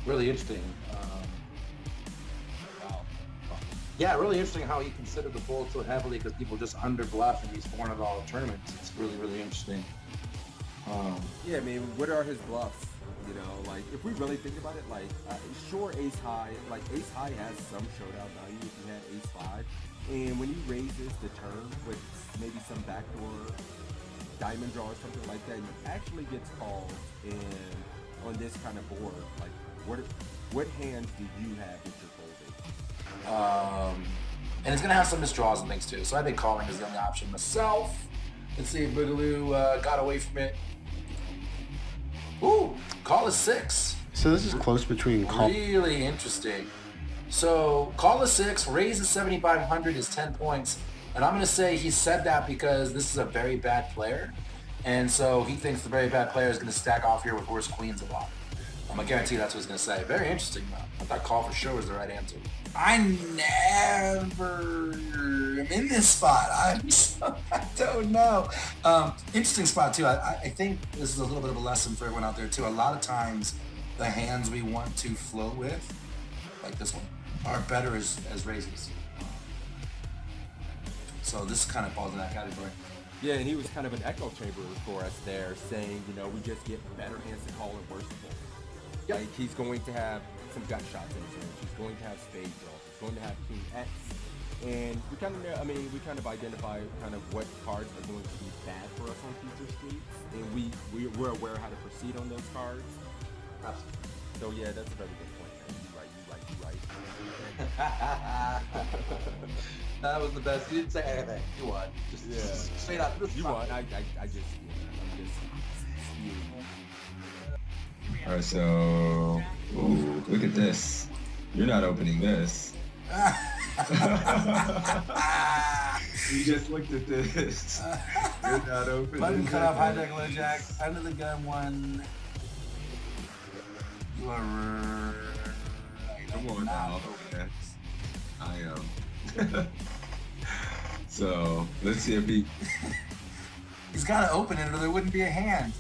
Really interesting. Wow. Yeah, really interesting how he considered the fold so heavily because people just under bluff in these $400 tournaments. It's really, really interesting. Yeah, I mean, what are his bluffs? You know, like if we really think about it, like sure, ace high, like ace high has some showdown value if you had ace five, and when he raises the turn with maybe some backdoor diamond draw or something like that, he actually gets called. And on this kind of board, like what hands do you have that you're folding? And it's gonna have some misdraws and things too. So I think calling is the only option myself. Let's see if Boogaloo got away from it. Ooh, call is 6. So this is close between call. Really interesting. So call is 6, raise is 7,500 is 10 points. And I'm gonna say he said that because this is a very bad player. And so he thinks the very bad player is gonna stack off here with worse queens a lot. I'm gonna guarantee that's what he's gonna say. Very interesting though. I thought call for sure was the right answer. I never am in this spot. I don't know. Interesting spot too. I think this is a little bit of a lesson for everyone out there too. A lot of times the hands we want to float with, like this one, are better as raises. So this kind of falls in that category. Yeah, and he was kind of an echo chamber for us there, saying, you know, we just get better hands to call and worse to fold. Yep. Like he's going to have some gut shots in his range. He's going to have spade draw. He's going to have king X. And we kind of, we kind of identify kind of what cards are going to be bad for us on future streets, and we're aware how to proceed on those cards. Absolutely. So yeah, that's a very good point, man. You right. That was the best. You didn't say anything. You won. Just straight up. You won. I'm just. All right, so ooh, look at this. You're not opening this. You just looked at this. You're not opening. Button cut off, hijack, low jack, under the gun one. You are. Come on now. Okay. I am. So let's see if he. He's got to open it, or there wouldn't be a hand.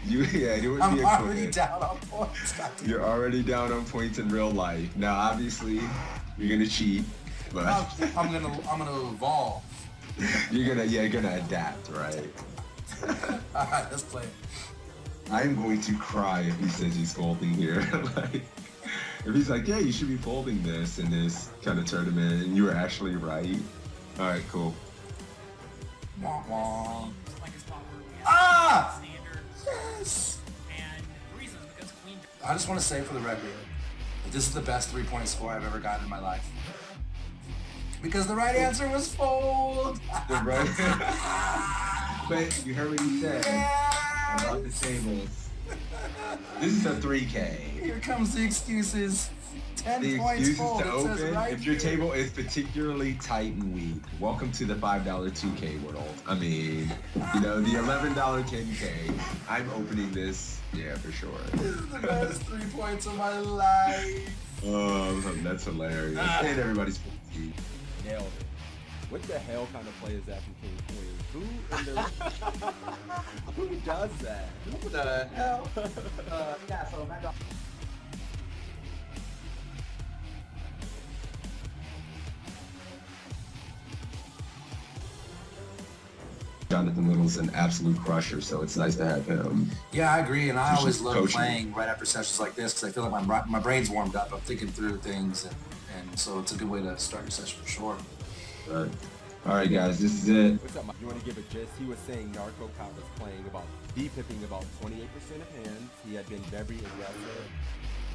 It would be a I'm already down on points. You're already down on points in real life. Now, obviously, you're gonna cheat, but I'm gonna evolve. you're gonna adapt, right? All right, let's play it. I'm going to cry if he says he's folding here. Like, if he's like, yeah, you should be folding this in this kind of tournament, and you were actually right. All right, cool. Wah, wah. Ah! Yes! And the reason is because Queen. I just want to say for the record that this is the best 3-point score I've ever gotten in my life. Because the right answer was fold. The right. But you heard what he said about the tables. This is a 3K. Here comes the excuses. 10 The points excuses fold. to It says open right if your here. table is particularly tight and weak. Welcome to the $5 2K world. I mean, you know, the $11 10K. I'm opening this, yeah, for sure. This is the best 3 points of my life. Oh, that's hilarious. And everybody's Nailed it. What the hell kind of play is that from King Queen? Who does that? Who the hell? Yeah, so back up. Jonathan Little's an absolute crusher, so it's nice to have him. Yeah, I agree, and I He's always just love coaching. playing right after sessions like this because I feel like my brain's warmed up. I'm thinking through things, and so it's a good way to start your session for sure. All right, guys, this is it. What's up, Mike? You want to give a gist? He was saying Narco Cop was playing about D-pipping about 28% of hands. He had been very aggressive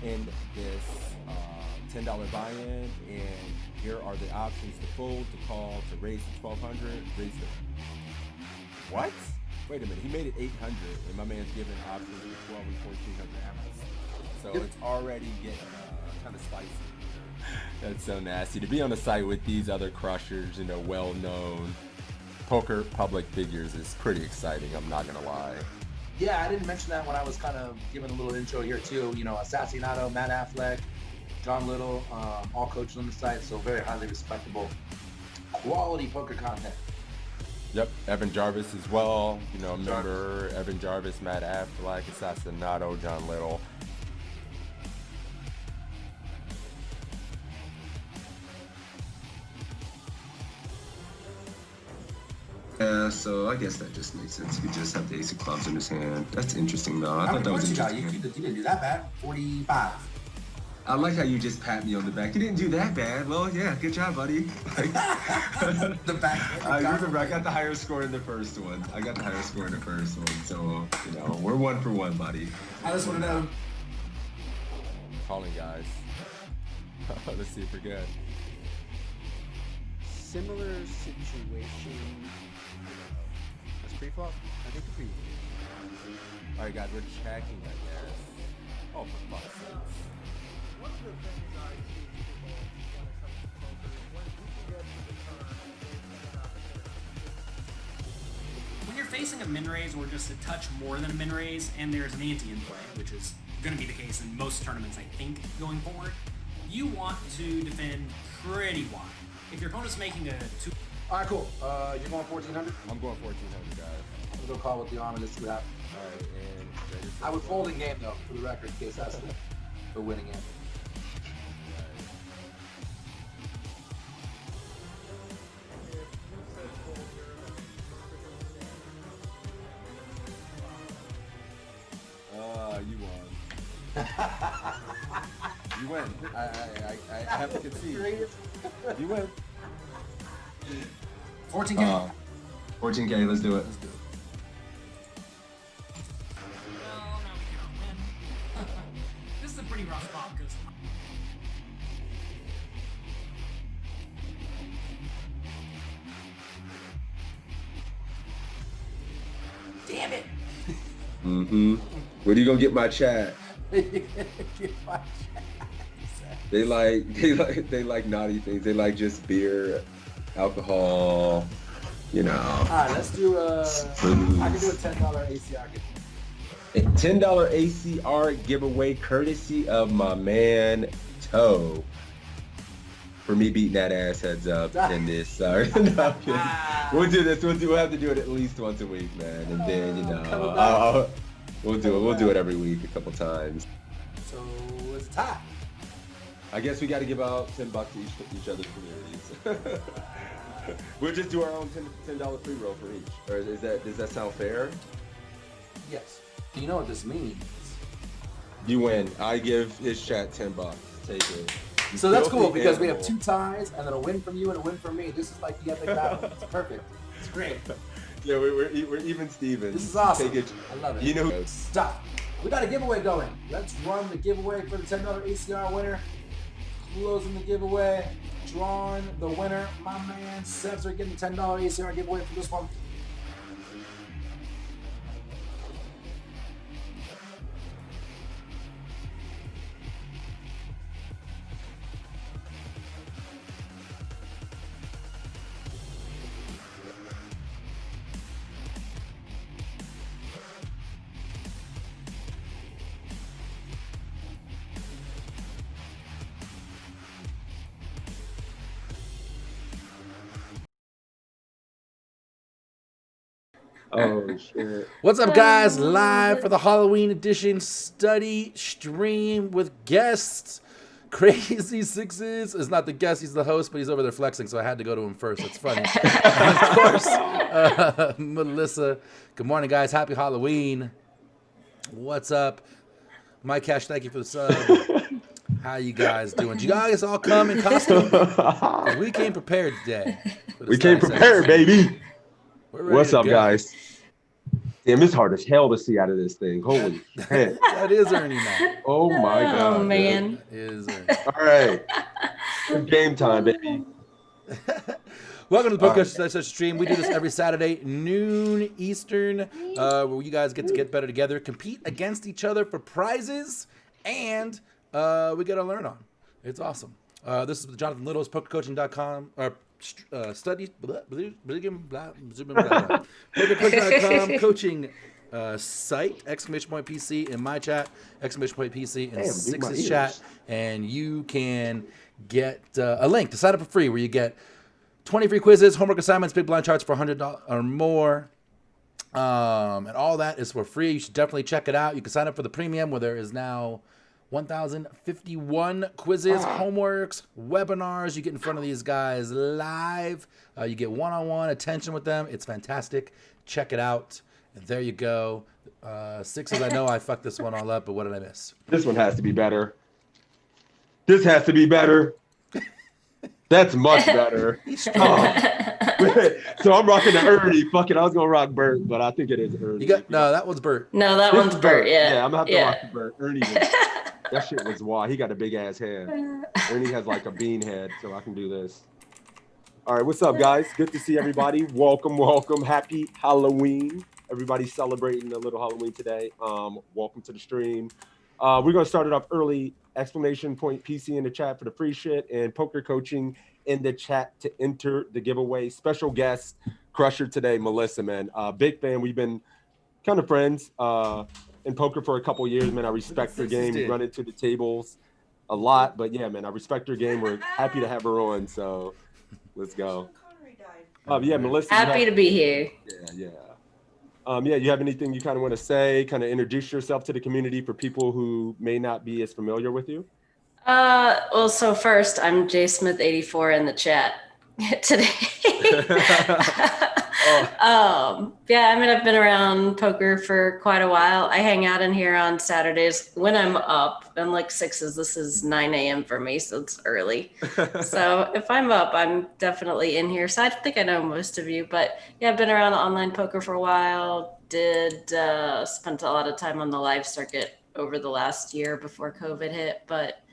in this $10 buy-in, and here are the options to fold, to call, to raise to 1,200, raise to... What? Wait a minute, he made it 800, and my man's giving options for 12 and 1,400 amps. So it's already getting kind of spicy. That's so nasty. To be on a site with these other crushers, you know, well-known poker public figures is pretty exciting, I'm not gonna lie. Yeah, I didn't mention that when I was kind of giving a little intro here too. You know, Assassinato, Matt Affleck, John Little, all coaches on the site, so very highly respectable, quality poker content. Yep, Evan Jarvis as well. You know, remember Evan Jarvis, Matt Affleck, Assassinato, John Little. Yeah, so I guess that just makes sense. He could just have the ace of clubs in his hand. That's interesting, though. I How thought many that was points you got? interesting. You didn't do that bad. 45. I like how you just pat me on the back. You didn't do that bad. Well, yeah, good job, buddy. Like, The back. I remember I got the higher score in the first one. So, we're 1 for 1, buddy. I just want to know. Calling, guys. Let's see if we're good. Similar situation. That's pre-flop? I think the pre. All right, guys, we're checking, I guess. Oh, for fuck's sake. One of the things I teach people when it comes to poker is when you can get to the turn, there's an opportunity. When you're facing a min raise or just a touch more than a min raise, and there's an ante in play, which is going to be the case in most tournaments, I think, going forward, you want to defend pretty wide. If your opponent's making a 2. All right, cool. You're going 1,400. I'm going 1,400, guys. I'm gonna go call with the arm and just see what happens. All right, and ready for I would the- fold in game though, for the record, in case that's the winning game. You won. You win. I have to concede. You win. 14K. 14K, let's do it. Let's do it. Well, no, we can't win. This is a pretty rough spot because damn it. Mm-hmm. Where do you gonna get my chat? They like naughty things. They like just beer, alcohol, All right, let's do I can do a $10 ACR giveaway. $10 ACR giveaway courtesy of my man Toe. For me beating that ass heads up in this. Sorry. No, I'm kidding. We'll do this. We'll have to do it at least once a week, man. And then we'll do it every week a couple times. So it's a tie. I guess we got to give out $10 to each other's communities. We'll just do our own $10 free roll for each. Or does that sound fair? Yes. Do you know what this means? You win. I give his chat $10. Take it. So that's cool Filthy because we have animal. 2 ties and then a win from you and a win from me. This is like the epic battle. It's perfect. It's great. Yeah, we're even Stevens. This is awesome. Take it. I love it. You know. Stop. We got a giveaway going. Let's run the giveaway for the $10 ACR winner. Closing the giveaway. Drawing the winner. My man Sebs are getting the $10 ACR giveaway for this one. Oh shit. What's up, guys? Live for the Halloween edition study stream with guests. Crazy Sixes is not the guest, he's the host, but he's over there flexing, so I had to go to him first. It's funny. And of course, Melissa. Good morning, guys. Happy Halloween. What's up? Mike Cash, thank you for the sub. How you guys doing? Did you guys all come in costume? 'Cause we came prepared today. for this We came nice prepared, episode. baby. We're ready What's to up, go. guys? Damn, it's hard as hell to see out of this thing. Holy shit. That is Ernie now. Oh my god. Oh man. That is Ernie. All right. Game time, baby. Welcome to the Podcast Stream. We do this every Saturday, noon Eastern, where you guys get to get better together, compete against each other for prizes, and we get to learn on. It's awesome. This is Jonathan Little's PokerCoaching.com, or studies, PokerCoaching.com coaching site, exclamation point PC in my chat, exclamation point PC in Damn, dude, my Six's ears. chat, and you can get a link to sign up for free where you get 20 free quizzes, homework assignments, big blind charts for $100 or more. And all that is for free. You should definitely check it out. You can sign up for the premium where there is now, 1,051 quizzes, homeworks, webinars. You get in front of these guys live. You get one-on-one attention with them. It's fantastic. Check it out. And there you go. Sixes, I know I fucked this one all up, but what did I miss? This one has to be better. This has to be better. That's much better. So I'm rocking the Ernie. Fuck it, I was gonna rock Bert, but I think it is Ernie. No, that one's Bert. No, that This one's is Bert. Yeah. Yeah, I'm gonna have to rock the Bert. Ernie. That shit was wild. He got a big ass head. Ernie has like a bean head, so I can do this. All right, what's up, guys? Good to see everybody. Welcome, welcome. Happy Halloween. Everybody's celebrating a little Halloween today. Welcome to the stream. We're gonna start it off early. Exclamation point PC in the chat for the free shit and poker coaching in the chat to enter the giveaway. Special guest crusher today, Melissa, man. Big fan. We've been kind of friends in poker for a couple years, man. I respect her game. We run into the tables a lot, but yeah, man, I respect her game. We're happy to have her on, so let's go. Yeah, Melissa. Happy to be here. Yeah. Yeah, you have anything you kind of want to say, kind of introduce yourself to the community for people who may not be as familiar with you? Well, so first, I'm JSmith84 in the chat today. Yeah, I mean, I've been around poker for quite a while. I hang out in here on Saturdays when I'm up. I'm like sixes. This is 9 a.m. for me, so it's early. So if I'm up, I'm definitely in here. So I think I know most of you, but yeah, I've been around online poker for a while. Spent a lot of time on the live circuit over the last year before COVID hit, but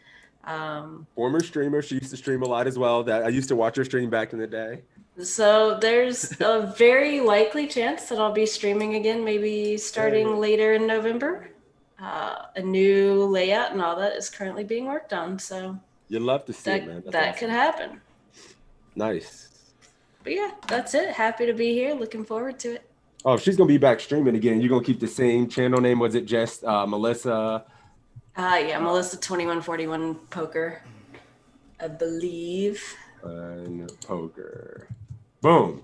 former streamer, she used to stream a lot as well. That I used to watch her stream back in the day. So there's a very likely chance that I'll be streaming again, maybe starting later in November. A new layout and all that is currently being worked on. So you'd love to see it, man. That awesome. Could happen. Nice. But yeah, that's it. Happy to be here. Looking forward to it. Oh, if she's gonna be back streaming again, you're gonna keep the same channel name. Was it just Melissa? Yeah, Melissa214 poker, I believe. Poker. Boom.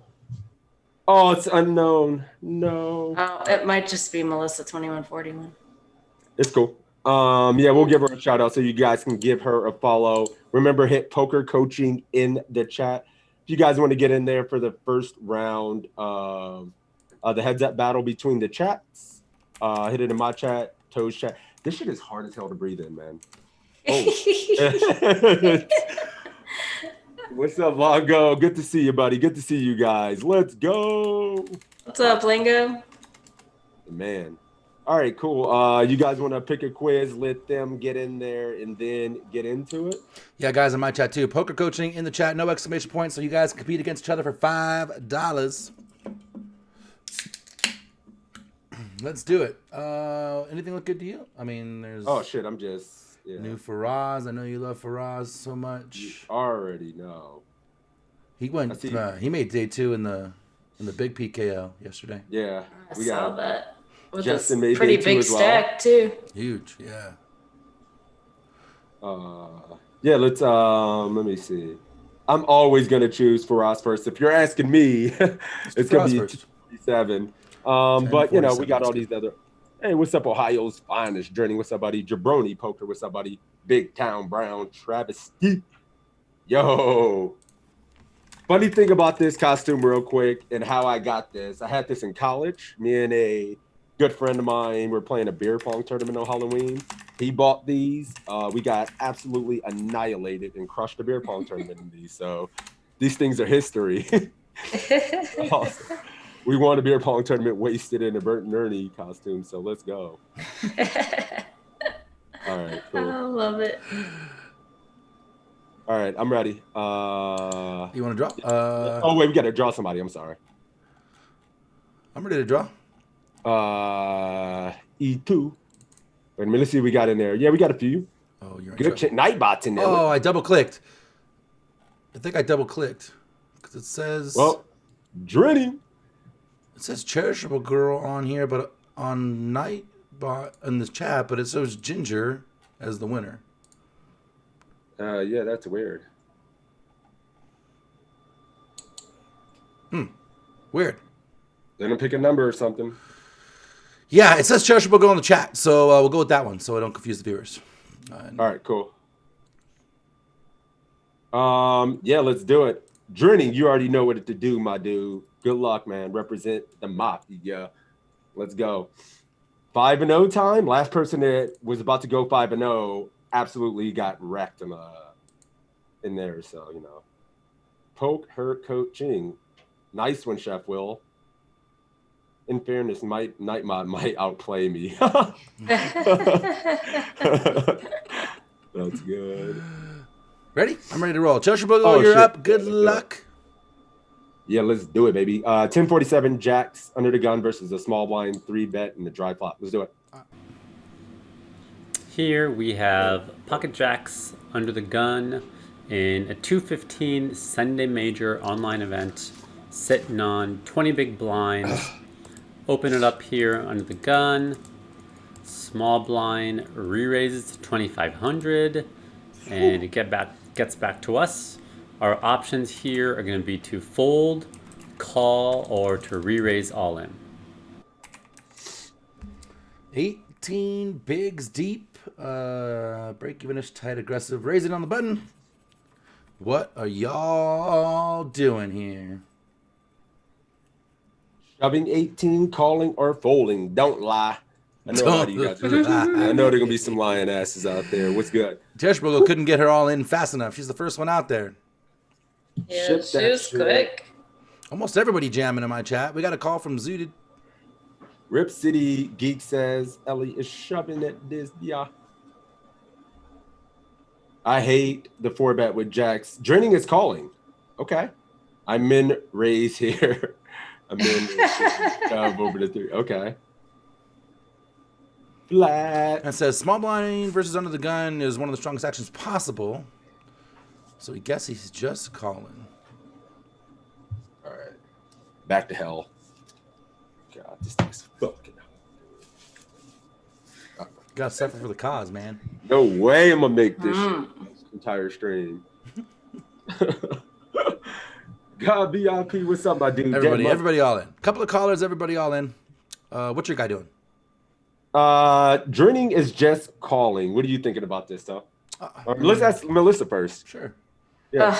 Oh, it's unknown. No. Oh, it might just be Melissa214. It's cool. Yeah, we'll give her a shout out so you guys can give her a follow. Remember, hit poker coaching in the chat. If you guys want to get in there for the first round of the heads up battle between the chats, hit it in my chat, Toe's chat. This shit is hard as hell to breathe in, man. Oh. What's up, Longo? Good to see you, buddy. Good to see you guys. Let's go. What's up, Lingo? Man. All right, cool. You guys want to pick a quiz, let them get in there, and then get into it? Yeah, guys, in my chat too. Poker coaching in the chat, no exclamation points, so you guys compete against each other for $5. Let's do it. Anything look good to you? I mean, there's... Oh, shit, I'm just... Yeah. New Faraz. I know you love Faraz so much. You already know. He went. He made day 2 in the big PKO yesterday. Yeah, I saw that. With Justin a made pretty day 2 big as well. stack too. Huge, yeah. Yeah. Let's. Let me see. I'm always gonna choose Faraz first. If you're asking me, it's gonna be 7. But you know, we got all these other. Hey, what's up, Ohio's finest journey? What's up, buddy? Jabroni Poker. What's up, buddy? Big Town Brown Travesty. Yo. Funny thing about this costume, real quick, and how I got this. I had this in college. Me and a good friend of mine were playing a beer pong tournament on Halloween. He bought these. We got absolutely annihilated and crushed the beer pong tournament in these. So these things are history. Awesome. We won a beer pong tournament wasted in a Bert and Ernie costume, so let's go. All right, cool. I love it. All right, I'm ready. You want to draw? Oh, wait, we got to draw somebody. I'm sorry. I'm ready to draw. E2. Wait a minute, let's see what we got in there. Yeah, we got a few. Oh, you're good. Nightbot's in there. Oh, I double-clicked. I think I double-clicked because it says... Well, Drenny. It says Cherishable Girl on here, but on Nightbot in the chat, but it shows Ginger as the winner. Yeah, that's weird. Weird. Then pick a number or something. Yeah, it says Cherishable Girl in the chat, so we'll go with that one so I don't confuse the viewers. All right, cool. Yeah, let's do it. Drenning, you already know what to do, my dude. Good luck, man. Represent the mafia. Let's go. 5-0 time. Last person that was about to go 5-0 absolutely got wrecked in there. So, you know, poke her coaching. Nice one, Chef Will. In fairness, Nightmod might outplay me. That's good. Ready? I'm ready to roll. Joshua Bogle, you're up. Good luck. Yeah, let's do it, baby. 1047 Jacks under the gun versus a small blind 3-bet and the dry flop. Let's do it. Here we have Pocket Jacks under the gun in a 215 Sunday Major online event, sitting on 20 big blinds. Open it up here under the gun. Small blind re-raises to 2,500, and it gets back to us. Our options here are going to be to fold, call, or to re-raise all in. 18 bigs deep. Break even-ish, tight, aggressive. Raising on the button. What are y'all doing here? Shoving 18, calling, or folding. Don't lie. I know how you guys are. I know there are going to be some lying asses out there. What's good? Joshua couldn't get her all in fast enough. She's the first one out there. Yeah, she was quick. Almost everybody jamming in my chat. We got a call from Zooted. Rip City Geek says Ellie is shoving at this. Yeah. I hate the 4-bet with Jacks. Draining is calling. Okay. I'm in raise here. I'm in shove over the 3. Okay. Flat. And says small blind versus under the gun is one of the strongest actions possible. So he guess he's just calling. All right. Back to hell. God, this thing's fucking. Gotta suffer for the cause, man. No way I'm gonna make this entire stream. God, BIP, what's up, my dude? Everybody all in. Couple of callers, everybody all in. What's your guy doing? Draining is just calling. What are you thinking about this, though? Let's ask Melissa first. Sure. Yeah.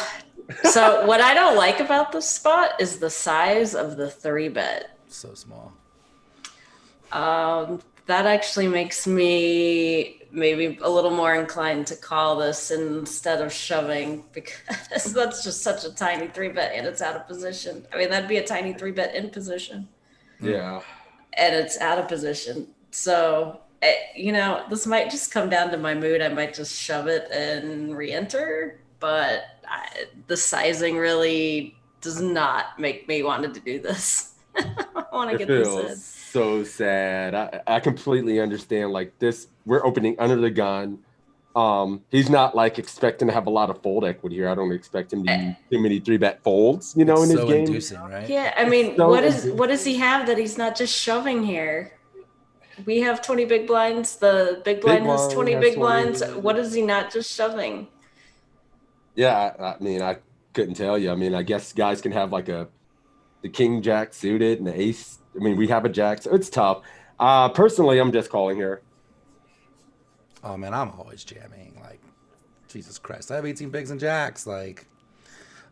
So what I don't like about this spot is the size of the 3-bet. So small. That actually makes me maybe a little more inclined to call this instead of shoving, because that's just such a tiny 3-bet and it's out of position. I mean, that'd be a tiny 3-bet in position. Yeah. And it's out of position. So, you know, this might just come down to my mood. I might just shove it and re-enter, but the sizing really does not make me want to do this. I want to get this in. So sad. I completely understand. Like this, we're opening under the gun. He's not like expecting to have a lot of fold equity here. I don't expect him to use too many 3-bet folds, you know, in his game. Inducing, right? Yeah, I mean, what does he have that he's not just shoving here? We have 20 big blinds. The big blind has 20 big blinds. What is he not just shoving? Yeah, I mean, I couldn't tell you. I mean, I guess guys can have like the king jack suited and the ace. I mean, we have a jack, so it's tough. Personally, I'm just calling here. Oh man, I'm always jamming. Like, Jesus Christ, I have 18 bigs and jacks. Like,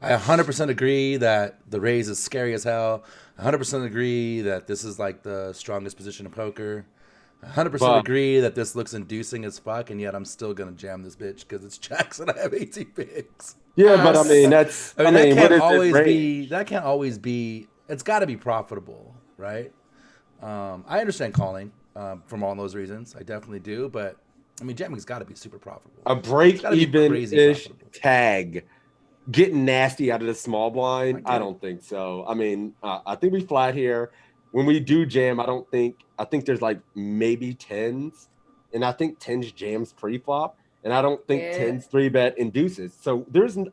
I 100% agree that the raise is scary as hell. 100% agree that this is like the strongest position of poker. 100% agree that this looks inducing as fuck, and yet I'm still gonna jam this bitch because it's jacks and I have 18 bigs. Yeah, but I mean that's. I mean that can't always be. That can't always be. It's got to be profitable, right? I understand calling from all those reasons. I definitely do, but I mean jamming's got to be super profitable. A break-even-ish tag. Getting nasty out of the small blind, I don't think so. I mean, I think we flat here. When we do jam, I think there's like maybe 10s, and I think 10s jams pre-flop, and I don't think 10s 3-bet induces. So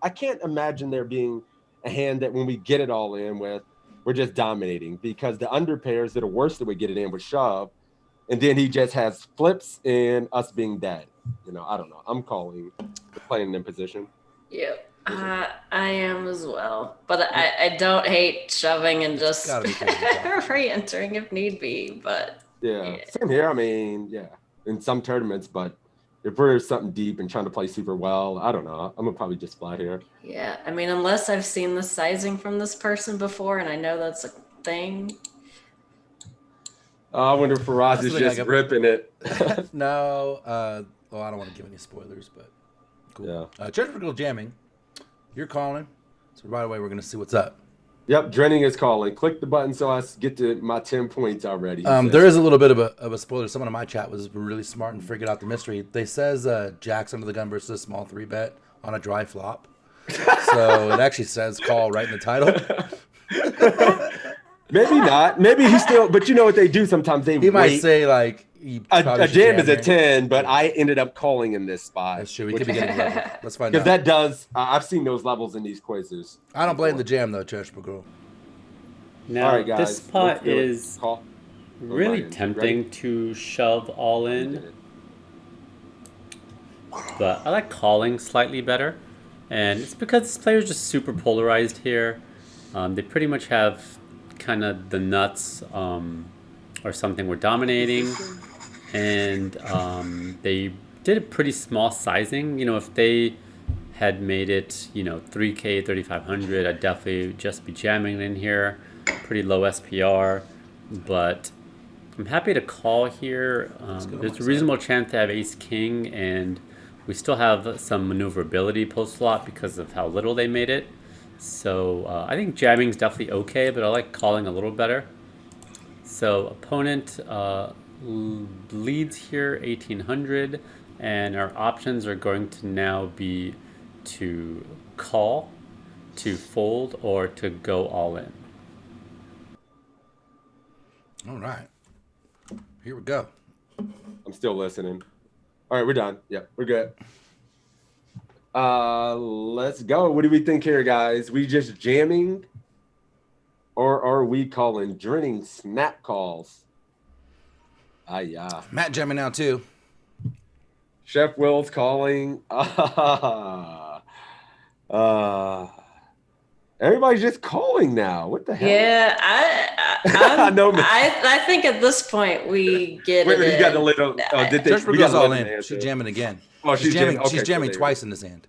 I can't imagine there being a hand that when we get it all in with, we're just dominating, because the under pairs that are worse that we get it in with shove, and then he just has flips and us being dead. You know, I don't know. I'm calling, playing in position. Yep. I am as well, but I don't hate shoving and just re-entering if need be. But yeah, same here. I mean, yeah, in some tournaments, but if we're something deep and trying to play super well, I don't know. I'm gonna probably just flat here. Yeah, I mean, unless I've seen the sizing from this person before and I know that's a thing. I wonder if Faraz is just ripping it. No, well, I don't want to give any spoilers, but cool. Yeah. Chesterfield jamming. You're calling, so right away we're gonna see what's up. Yep, Drenning is calling. Click the button so I get to my 10 points already. There is a little bit of a spoiler. Someone in my chat was really smart and figured out the mystery. They says Jacks under the gun versus a small 3-bet on a dry flop. So it actually says call right in the title. Maybe not. Maybe he still. But you know what they do sometimes? He might say like a jam is a 10, but I ended up calling in this spot. That's true. We could be getting level. Let's find out. Because that does. I've seen those levels in these quizzes. I don't blame the jam though, Church McGraw. Now, all right, guys, this spot is really tempting to shove all in, but I like calling slightly better, and it's because this player is just super polarized here. They pretty much have kind of the nuts or something we're dominating, and they did a pretty small sizing. You know, if they had made it, 3K, 3,500, I'd definitely just be jamming in here. Pretty low SPR, but I'm happy to call here. There's a reasonable chance to have ace king, and we still have some maneuverability post flop because of how little they made it. So I think jamming is definitely okay, but I like calling a little better. So opponent leads here 1800, and our options are going to now be to call, to fold, or to go all in. All right, here we go. I'm still listening. All right, we're done. Yep, we're good. Let's go. What do we think here, guys? We just jamming, or are we calling drinning snap calls? Yeah. Matt jamming now too. Chef Will's calling. Everybody's just calling now. What the hell? Yeah, I know. I think at this point we get it. You got the lid on. We got all in. She's jamming again. Oh, she's jamming. Okay, she's jamming twice in this hand.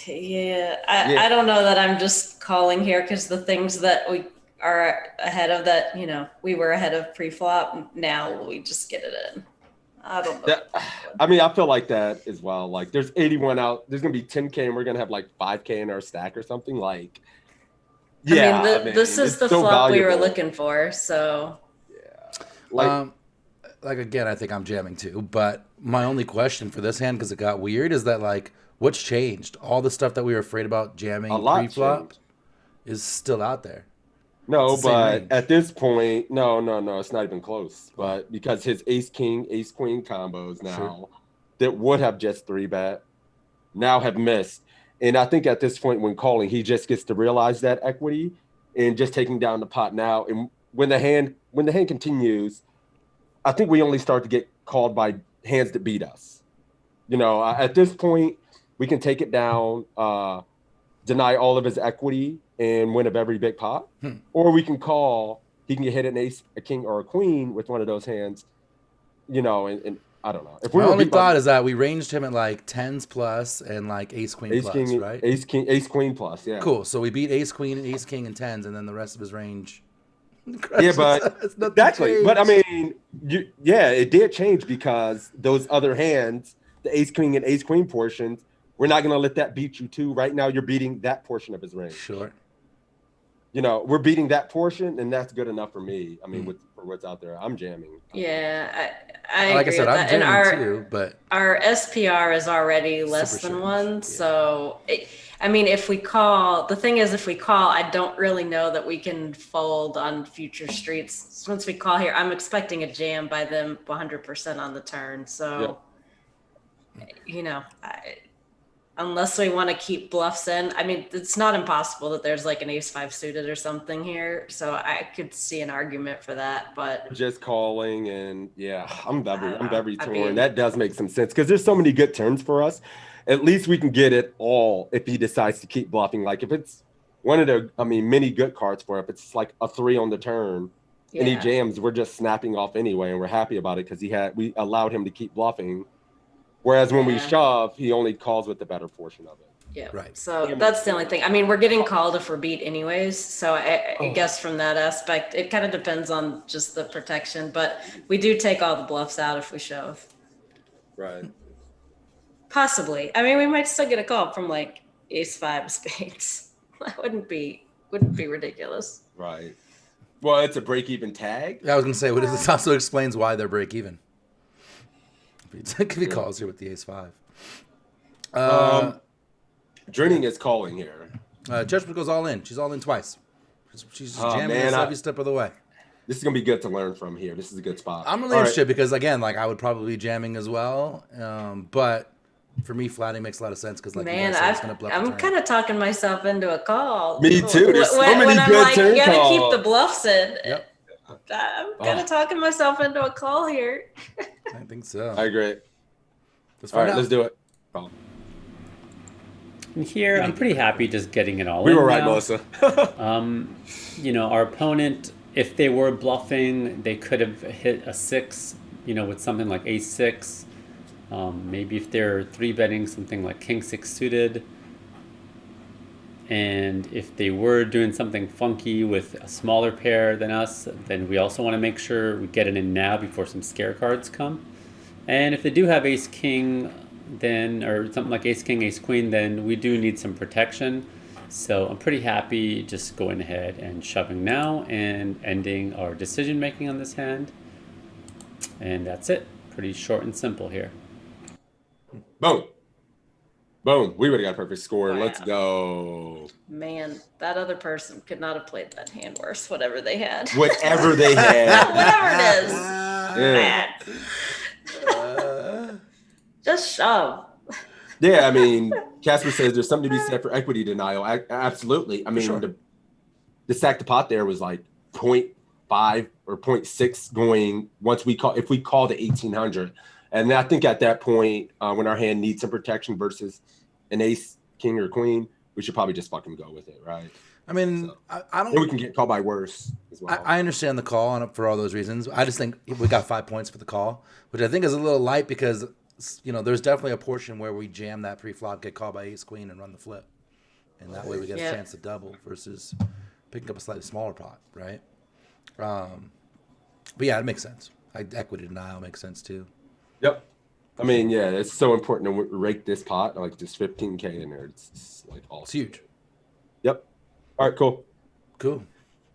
Yeah, I don't know that I'm just calling here because the things that we are ahead of that, we were ahead of pre-flop. Now we just get it in. I don't know. I mean, I feel like that as well. Like, there's 81 out. There's gonna be 10K, and we're gonna have like 5K in our stack or something. Like, yeah. I mean, this is the so flop valuable. We were looking for. So, yeah. Like again, I think I'm jamming too. But my only question for this hand, because it got weird, is that like, what's changed? All the stuff that we were afraid about jamming pre-flop is still out there. No, but at this point, no, it's not even close. But because his ace king, ace queen combos now that would have just 3-bet now have missed. And I think at this point when calling, he just gets to realize that equity and just taking down the pot now. And when the hand continues, I think we only start to get called by hands that beat us. At this point, we can take it down, deny all of his equity, and win of every big pot. Or we can call, he can get hit an ace, a king, or a queen with one of those hands, and I don't know. My only thought is that we ranged him at like 10s plus and like ace queen plus, king, right? Ace queen plus, yeah. Cool. So we beat ace queen and ace king and 10s, and then the rest of his range. Yeah, but exactly. Changed. But I mean, it did change because those other hands, the ace king and ace queen portions, we're not going to let that beat you too. Right now, you're beating that portion of his range. Sure. We're beating that portion, and that's good enough for me. I mean, for what's out there, I'm jamming. Yeah, I like agree I said, with I'm that. jamming And too, but our SPR is already less than 1. So, if we call, the thing is, if we call, I don't really know that we can fold on future streets. Once we call here, I'm expecting a jam by them 100% on the turn. So, unless we want to keep bluffs in. I mean, it's not impossible that there's like an ace-5 suited or something here. So I could see an argument for that, but just calling and I'm very torn. That does make some sense because there's so many good turns for us. At least we can get it all if he decides to keep bluffing. Like if it's one of the, many good cards for it. If it's like a 3 on the turn and he jams, we're just snapping off anyway, and we're happy about it because we allowed him to keep bluffing. Whereas when we Yeah. shove, he only calls with the better portion of it. Yeah. Right. So that's the only thing. I mean, we're getting called if we're beat anyways. So I guess from that aspect, it kind of depends on just the protection. But we do take all the bluffs out if we shove. Right. Possibly. I mean, we might still get a call from like ace five of spades. That wouldn't be ridiculous. Right. Well, it's a break-even tag. Yeah, I was gonna say, this also explains why they're break even. If he calls here with the ace five. Drinning is calling here. Judgment goes all in. She's all in twice. She's just jamming man, us every step of the way. This is gonna be good to learn from here. This is a good spot. I'm really interested because again, like I would probably be jamming as well. But for me, flatting makes a lot of sense because like Man, you guys said, it's gonna bluff the I'm turn. kind of talking myself into a call. Me too. There's so many when I'm good like, turn gotta calls. keep the bluffs in. Yep. I'm kind of talking myself into a call here. I think so. I agree. Let's All find right, out. let's do it. And here, I'm pretty happy just getting it all We in were right, now. Melissa. Our opponent, if they were bluffing, they could have hit a 6, with something like ace 6. Maybe if they're 3-betting something like king 6 suited. And if they were doing something funky with a smaller pair than us, then we also want to make sure we get it in now before some scare cards come. And if they do have ace king, then, or something like ace king, ace queen, then we do need some protection. So I'm pretty happy just going ahead and shoving now and ending our decision making on this hand. And that's it. Pretty short and simple here. Boom. Boom. We would have got a perfect score. Wow. Let's go. Man, that other person could not have played that hand worse, whatever they had. Whatever they had. Whatever it is. Yeah. Man. Just shove. Yeah, I mean, Casper says there's something to be said for equity denial. Absolutely. I mean, Sure. the stack to pot there was like 0.5 or 0.6 going if we call the 1800. And I think at that point, when our hand needs some protection versus an ace, king, or queen, we should probably just fucking go with it, right? I mean, I don't. And we can get called by worse as well. I understand the call and for all those reasons. I just think we got 5 points for the call, which I think is a little light because there's definitely a portion where we jam that pre-flop, get called by ace queen, and run the flip, and that way we get a chance to double versus picking up a slightly smaller pot, right? But yeah, it makes sense. Equity denial makes sense too. Yep. I mean, yeah, it's so important to rake this pot, like just 15K in there. It's like awesome. It's huge. Yep. All right, cool. Cool.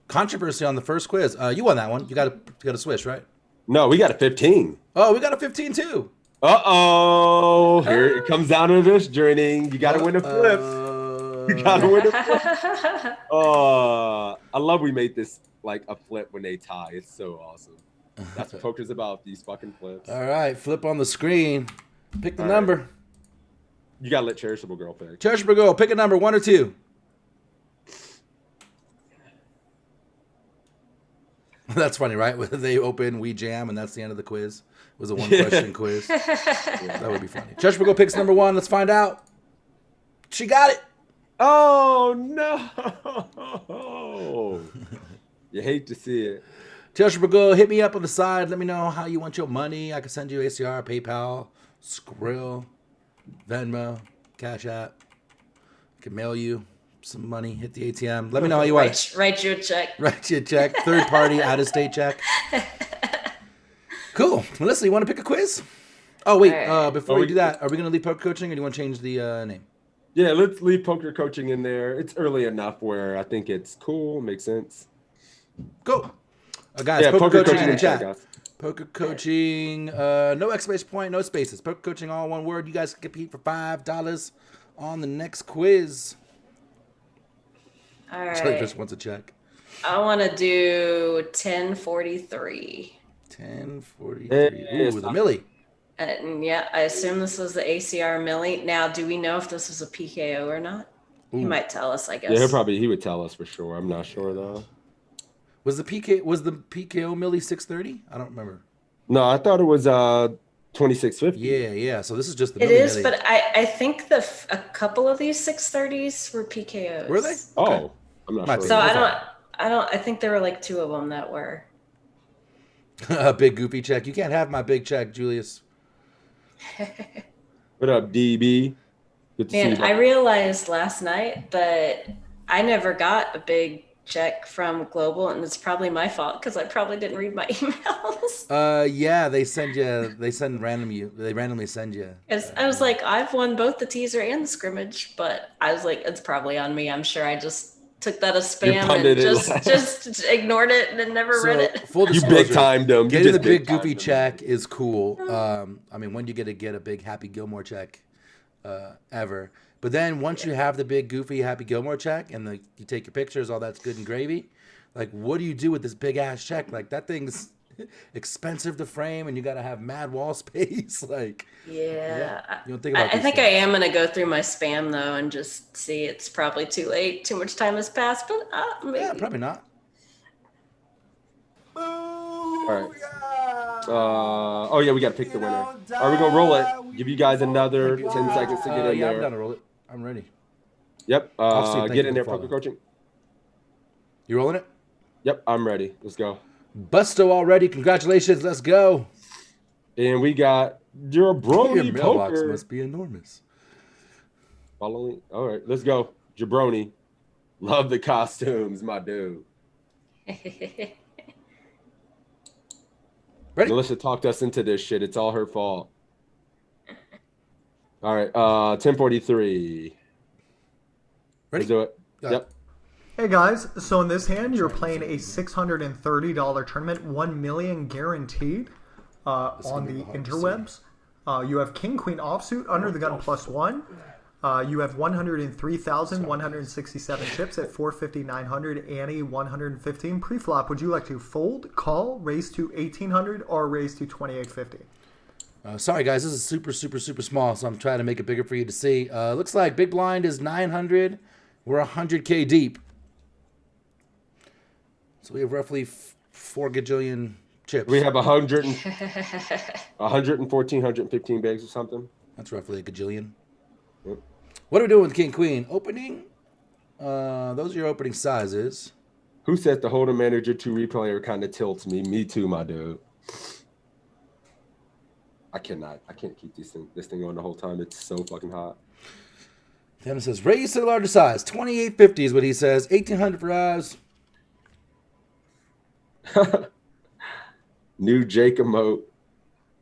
Controversy on the first quiz. You won that one. You got a swish, right? No, we got a 15. Oh, we got a 15 too. Uh-oh. Here it comes down to this journey. You got to win a flip. You got to win a flip. I love we made this like a flip when they tie. It's so awesome. That's what poker's about, these fucking flips. All right, flip on the screen. Pick the All number. Right. You got to let Cherishable Girl pick. Cherishable Girl, pick a number, 1 or 2. That's funny, right? They open, we jam, and that's the end of the quiz. It was a one-question quiz. That would be funny. Cherishable Girl picks number 1. Let's find out. She got it. Oh, no. You hate to see it. Cherishable Girl, hit me up on the side. Let me know how you want your money. I can send you ACR, PayPal, Skrill, Venmo, Cash App. I can mail you some money. Hit the ATM. Let me know how you want it. Write you a check. Write you a check. Third party, out-of-state check. Cool. Melissa, you want to pick a quiz? Oh, wait. Before we do that, are we going to leave poker coaching or do you want to change the name? Yeah, let's leave poker coaching in there. It's early enough where I think it's cool. Makes sense. Cool. Guys, poker coaching in the chat. Guys. Poker coaching, no exclamation point, no spaces. Poker coaching, all one word. You guys can compete for $5 on the next quiz. All right. Charlie just wants a check. I want to do 1043. 1043. Ooh, the Millie. And yeah, I assume this was the ACR Millie. Now, do we know if this was a PKO or not? Ooh. He might tell us, I guess. Yeah, he would tell us for sure. I'm not sure though. Was the PKO Millie 630? I don't remember. No, I thought it was 2650. Yeah. So this is just the It Millie is, Millie. but I think a couple of these 630s were PKOs. Were they? Oh, Okay. I'm not Might sure. be. So I think there were like 2 of them that were. A big goofy check. You can't have my big check, Julius. What up, DB? Good to see you. Man, I realized last night that I never got a big check from Global, and it's probably my fault because I probably didn't read my emails. Yeah, they randomly send you. I was like, I've won both the teaser and the scrimmage, but I was like, it's probably on me. I'm sure I just took that as spam and just ignored it and then never read it. Full disclosure, you big timed them. Getting the big goofy check is cool. I mean, when do you get a big Happy Gilmore check ever? But then once you have the big goofy Happy Gilmore check and you take your pictures, all that's good and gravy. Like, what do you do with this big ass check? Like, that thing's expensive to frame, and you got to have mad wall space. Like, yeah. You don't think about I think I am gonna go through my spam though and just see. It's probably too late. Too much time has passed, but maybe. Yeah, probably not. All right. Oh yeah, we got to pick the winner. All right, we're gonna roll it. Give you guys another 10 seconds to get in there. I'm down to roll it. I'm ready. Yep. Get in there, poker coaching. You rolling it? Yep, I'm ready. Let's go. Busto already. Congratulations. Let's go. And we got Jabroni Your mailbox Poker. must be enormous. Following. All right, let's go. Jabroni. Love the costumes, my dude. Ready? Melissa talked us into this shit. It's all her fault. All right, 1043. Ready? Let's do it. Yep. Hey guys, so in this hand, you're playing a $630 tournament, 1 million guaranteed on the interwebs. You have King Queen offsuit under the gun +1. You have 103,167 chips at 450,900 ante 115 pre-flop. Would you like to fold, call, raise to 1,800, or raise to 2,850? Sorry guys, this is super small, so I'm trying to make it bigger for you to see. Looks like big blind is 900. We're 100K deep. So we have roughly 4 gajillion chips. We have 114, 115 bags or something. That's roughly a gajillion. Yep. What are we doing with King Queen? Opening? Those are your opening sizes. Who says the Hold'em Manager 2 replayer kind of tilts me? Me too, my dude. I can't keep this thing on the whole time. It's so fucking hot. Then it says raise to the larger size. 2850 is what he says. 1800 for us. New Jake emote.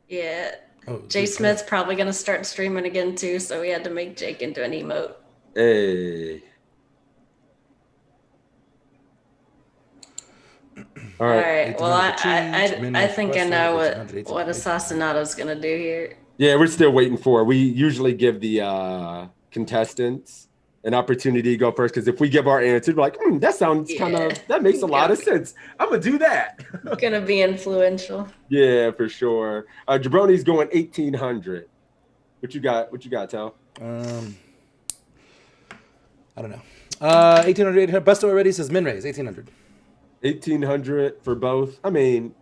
Yeah. Oh, Jay Smith's probably going to start streaming again too, so we had to make Jake into an emote. Hey. All All right. right. Well, I think I know what Assassinato's going to do here. Yeah, we're still waiting for it. We usually give the contestants an opportunity to go first, because if we give our answer, we're like, that sounds that makes a lot of sense. I'm gonna do that. Gonna be influential. Yeah, for sure. Jabroni's going 1800. What you got, Tal? I don't know. 1800, 800. Busto already says min raise 1800. 1800 for both. I mean,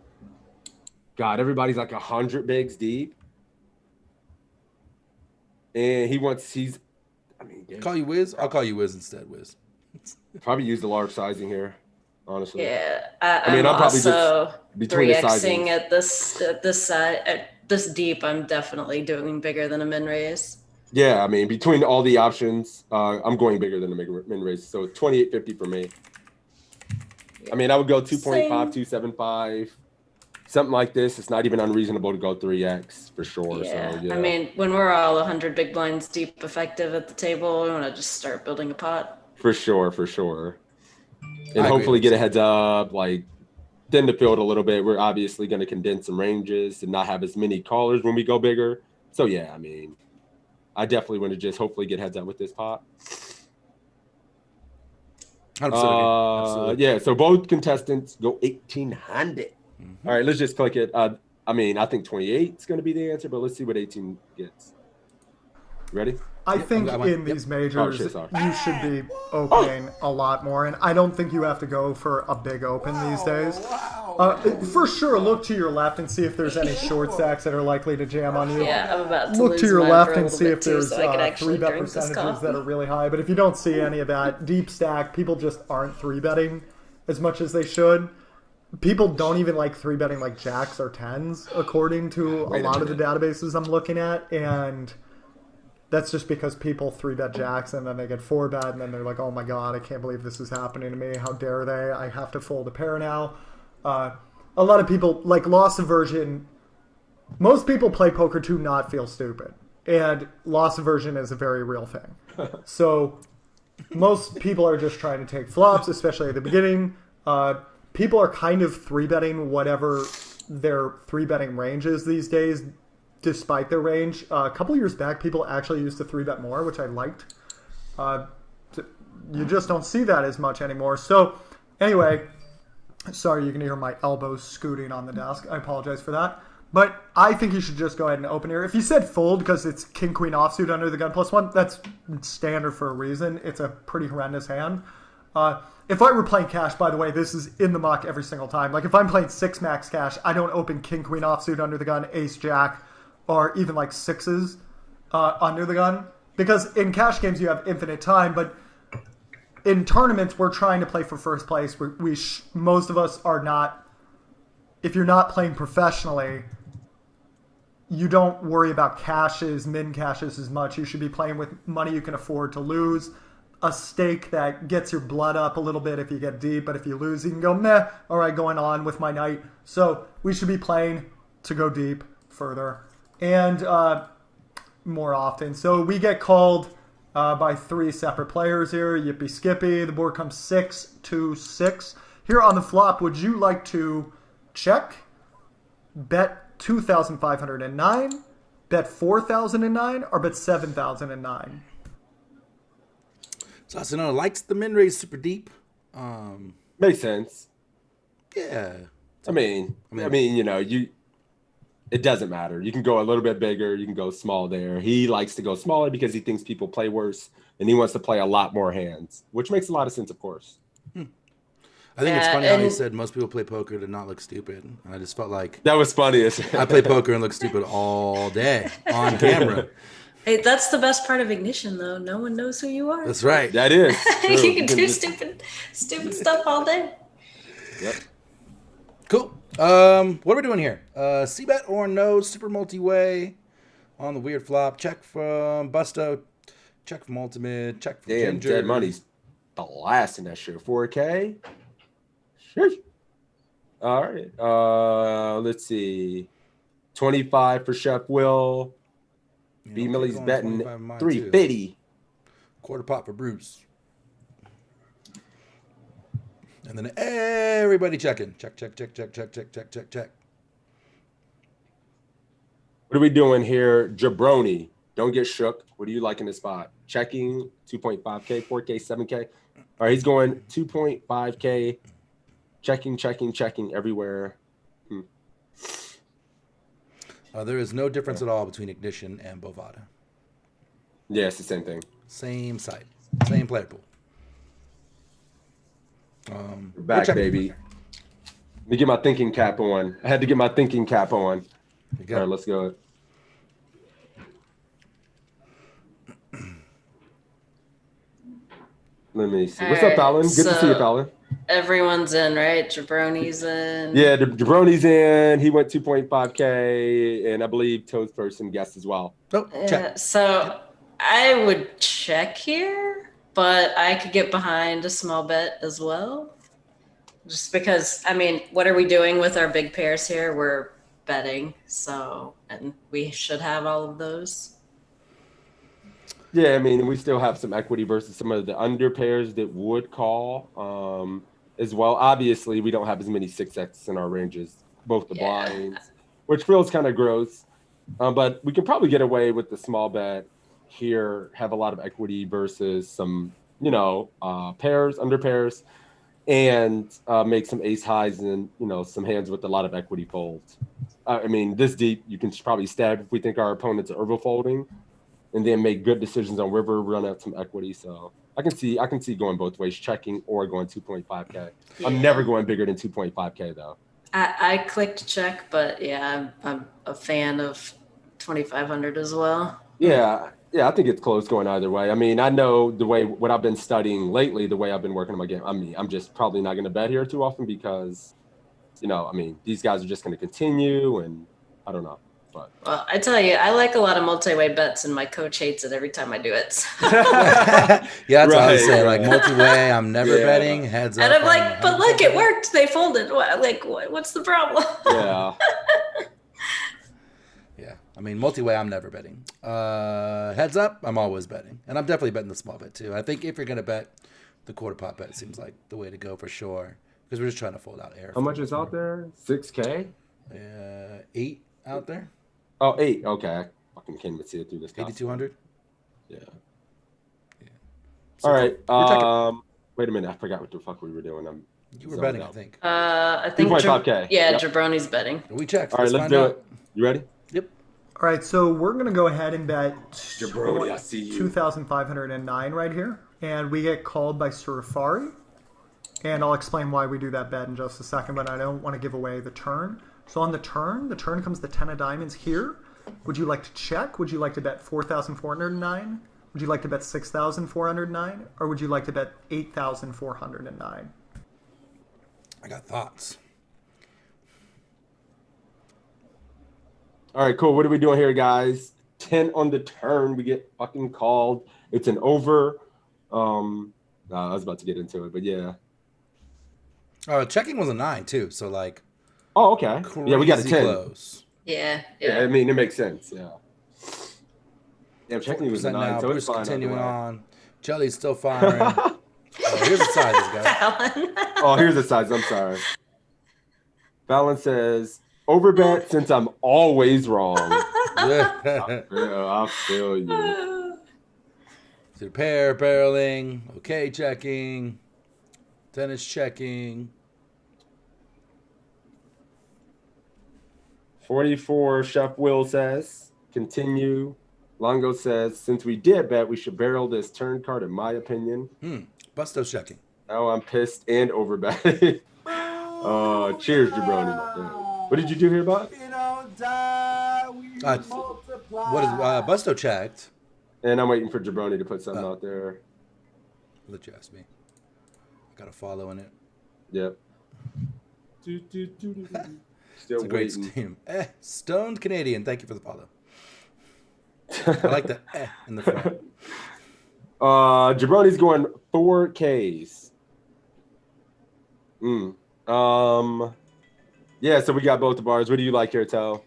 God, everybody's like 100 bigs deep, and he's. I mean, call you Wiz? I'll call you Wiz instead, Wiz. Probably use the large sizing here, honestly. Yeah, I'm I'm probably also just between 3xing at this side at this deep. I'm definitely doing bigger than a min raise. Yeah, I mean, between all the options, I'm going bigger than a min raise. So 2850 for me. I mean, I would go 2.5, 275, something like this. It's not even unreasonable to go 3x for sure. Yeah. So, yeah. I mean, when we're all 100 big blinds deep effective at the table, we want to just start building a pot. For sure. And hopefully get a heads up, like thin the field a little bit. We're obviously going to condense some ranges and not have as many callers when we go bigger. So, yeah, I mean, I definitely want to just hopefully get heads up with this pot. 100%. Yeah, so both contestants go 1800. Mm-hmm. All right, let's just click it. I mean, I think 28 is going to be the answer, but let's see what 18 gets. Ready? I think in these majors, you should be opening a lot more, and I don't think you have to go for a big open these days. For sure, look to your left and see if there's any short stacks that are likely to jam on you. Yeah, I'm about to look lose to your mine left for a and little see bit if too, there's so I could actually 3-bet drink this percentages coffee. that are really high. But if you don't see any of that, deep stack, people just aren't 3-betting as much as they should. People don't even like 3-betting like jacks or 10s, according to a lot of the databases I'm looking at. And that's just because people 3-bet jacks and then they get 4-bet and then they're like, oh my god, I can't believe this is happening to me. How dare they? I have to fold a pair now. A lot of people, like loss aversion, most people play poker to not feel stupid. And loss aversion is a very real thing. So most people are just trying to take flops, especially at the beginning. People are kind of 3-betting whatever their 3-betting range is these days, despite their range. A couple years back, people actually used to 3-bet more, which I liked. You just don't see that as much anymore. So anyway, sorry, you can hear my elbows scooting on the desk. I apologize for that. But I think you should just go ahead and open here. If you said fold because it's king-queen offsuit under the gun +1, that's standard for a reason. It's a pretty horrendous hand. If I were playing cash, by the way, this is in the muck every single time. Like if I'm playing 6 max cash, I don't open king-queen offsuit under the gun, ace-jack, or even like 6s under the gun. Because in cash games you have infinite time, but in tournaments we're trying to play for first place. Most of us are not. If you're not playing professionally, you don't worry about cashes, min cashes as much. You should be playing with money you can afford to lose. A stake that gets your blood up a little bit if you get deep, but if you lose, you can go, meh, all right, going on with my night. So we should be playing to go deep further and more often. So we get called by 3 separate players here. Yippee skippy. The board comes 6-2-6. Here on the flop, would you like to check, bet 2,509, bet 4,009, or bet 7,009? So Asano likes the min raise super deep. Makes sense. Yeah. I mean, you know, it doesn't matter. You can go a little bit bigger. You can go small there. He likes to go smaller because he thinks people play worse, and he wants to play a lot more hands, which makes a lot of sense, of course. I think it's funny how he said most people play poker to not look stupid. And I just felt like that was funny. I play poker and look stupid all day on camera. Hey, that's the best part of Ignition, though. No one knows who you are. That's right. That is. You can do stupid stuff all day. Yep. Cool. What are we doing here? C-bet or no? Super multi-way on the weird flop. Check from Busto. Check from Ultimate. Check from Damn, Ginger. Dead Money's blasting that shit. 4K. Sheesh. All right. Let's see. 25 for Chef Will. B Millie's betting 350. Quarter pot for Bruce. And then everybody checking. Check. What are we doing here? Jabroni. Don't get shook. What do you like in this spot? Checking 2.5K, 4K, 7K. All right, he's going 2.5K. Checking everywhere. There is no difference at all between Ignition and Bovada. Yeah, it's the same thing. Same site. Same player pool. We're back, baby. Let me get my thinking cap on. I had to get my thinking cap on. All right, let's go. Let me see. What's up, Alan? Good to see you, Alan. Everyone's in, right? Jabroni's in. Yeah, Jabroni's in. He went 2.5K, and I believe Toad's person guessed as well. Oh, check. So I would check here, but I could get behind a small bet as well. Just because, I mean, what are we doing with our big pairs here? We're betting, so, and we should have all of those. Yeah, I mean, we still have some equity versus some of the under pairs that would call as well. Obviously, we don't have as many 6X in our ranges, both the blinds, which feels kind of gross. But we can probably get away with the small bet here, have a lot of equity versus some, pairs, under pairs, and make some ace highs and, some hands with a lot of equity folds. I mean, this deep, you can probably stab if we think our opponents are overfolding, and then make good decisions on river, run out some equity. So I can see going both ways, checking or going 2.5K. Yeah. I'm never going bigger than 2.5K though. I clicked check, but yeah, I'm a fan of 2,500 as well. Yeah, I think it's close going either way. I mean, I know what I've been studying lately, the way I've been working on my game. I mean, I'm just probably not going to bet here too often because, these guys are just going to continue, and I don't know. But Well, I tell you, I like a lot of multi-way bets, and my coach hates it every time I do it. So. Yeah, that's what I was saying. right. Like multi-way, I'm never betting. Heads up. And I'm like, but look, it betting. worked. They folded. What's the problem? Yeah. Yeah, I mean, multi-way, I'm never betting. Heads up, I'm always betting. And I'm definitely betting the small bet, too. I think if you're going to bet, the quarter pot bet seems like the way to go for sure. Because we're just trying to fold out air. How much is out there? 6K? 8 out there. Oh, 8. Okay. I fucking can't even see it through this. 8,200? Yeah. So all right. Wait a minute. I forgot what the fuck we were doing. You were betting, I think. I think 2.5K. Yeah, Jabroni's betting. We checked. All right, let's do it. You ready? Yep. All right, so we're going to go ahead and bet Jabroni, I see you. 2,509 right here. And we get called by Surfari. And I'll explain why we do that bet in just a second, but I don't want to give away the turn. So on the turn comes the 10 of diamonds here. Would you like to check? Would you like to bet 4,409? Would you like to bet 6,409? Or would you like to bet 8,409? I got thoughts. All right, cool. What are we doing here, guys? 10 on the turn. We get fucking called. It's an over. I was about to get into it, but yeah. Checking was a 9 too, so like. Oh, okay. Yeah, we got a 10. Close. Yeah. I mean, it makes sense. Yeah. Yeah, checking was a 9. Now, so Bruce it's fine. continuing on. Jelly's still firing. Here's the sizes, guys. Oh, here's the size. I'm sorry. Fallon says, overbet since I'm always wrong. I feel you. So pair, barreling, okay, checking, tennis checking. 44, Chef Will says, continue. Longo says, since we did bet, we should barrel this turn card, in my opinion. Busto's checking. Oh, I'm pissed and overbetting. Cheers, Jabroni. What did you do here, Bud? What is Busto checked? And I'm waiting for Jabroni to put something out there. Let you ask me. I got a follow in it. Yep. Still it's a great stream. Stoned Canadian. Thank you for the follow. I like the in the front. Jabroni's going 4Ks. Yeah, so we got both the bars. What do you like here, Tell?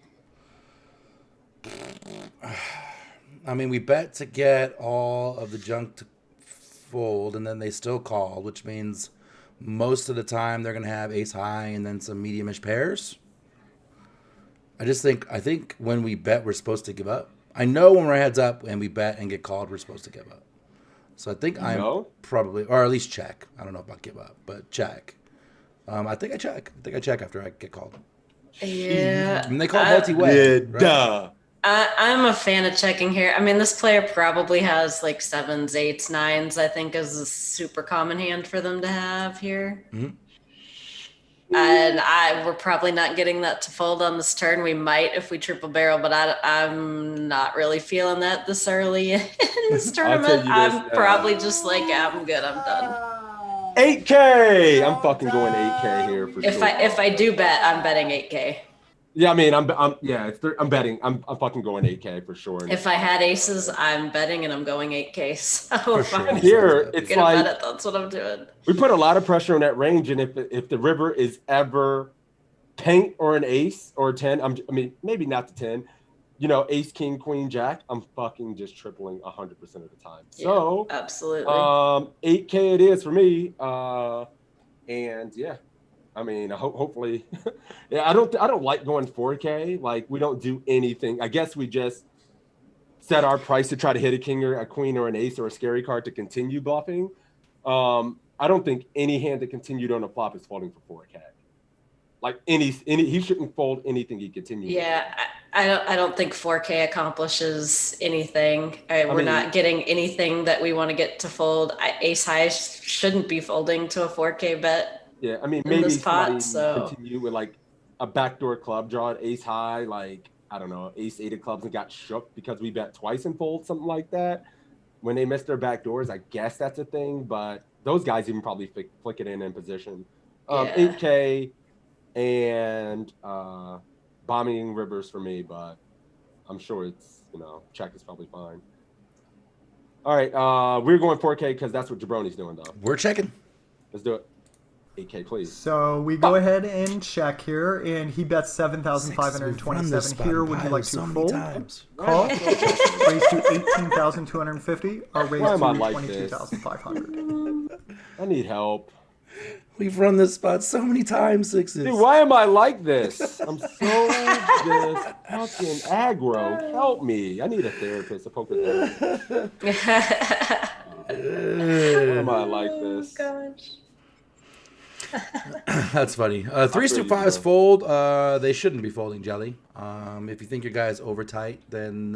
I mean, we bet to get all of the junk to fold, and then they still call, which means most of the time they're going to have ace high and then some medium-ish pairs. I think when we bet, we're supposed to give up. I know when we're heads up and we bet and get called, we're supposed to give up. So I think probably, or at least check. I don't know about give up, but check. I think I check. I check after I get called. Yeah. I mean, they call multi-way. Yeah, duh. I'm a fan of checking here. I mean, this player probably has like 7s, 8s, 9s, I think is a super common hand for them to have here. Mm-hmm. And we're probably not getting that to fold on this turn. We might if we triple barrel, but I'm not really feeling that this early in this tournament. I'm probably just like, I'm good, I'm done. 8K! I'm fucking going 8K here for sure. If I do bet, I'm betting 8K. Yeah, I mean, I'm betting. I'm fucking going 8K for sure. If I had aces, I'm betting and I'm going 8K. So if I'm here, it's gonna like bet it, that's what I'm doing. We put a lot of pressure on that range, and if the river is ever paint or an ace or a 10, I mean maybe not the 10, ace, king, queen, jack, I'm fucking just tripling 100% of the time. Yeah, so absolutely. 8K it is for me. And yeah. I mean, hopefully, yeah. I don't like going 4K. Like we don't do anything. I guess we just set our price to try to hit a king or a queen or an ace or a scary card to continue bluffing. I don't think any hand that continued on a flop is folding for 4K. Like any he shouldn't fold anything he continues. Yeah, I don't think 4K accomplishes anything. We're not getting anything that we want to get to fold. Ace high shouldn't be folding to a 4K bet. Yeah, I mean, maybe somebody continue with like a backdoor club draw at ace high, like, I don't know, ace 8 of clubs and got shook because we bet twice and fold, something like that. When they miss their backdoors, I guess that's a thing, but those guys even probably flick it in position. 8K and bombing rivers for me, but I'm sure it's, check is probably fine. All right, we're going 4K because that's what Jabroni's doing, though. We're checking. Let's do it. 8K, please. So we go ahead and check here, and he bets 7,527 here. Would you like to fold? Call. Raise to 18,250. Or raise to 22,500. I need help. We've run this spot so many times, Sixes. Dude, why am I like this? I'm so just fucking aggro. Help me. I need a therapist, a poker therapist. Why am I like this? Oh, gosh. That's funny. 3s to 5s fold. They shouldn't be folding, Jelly. If you think your guy is over tight, then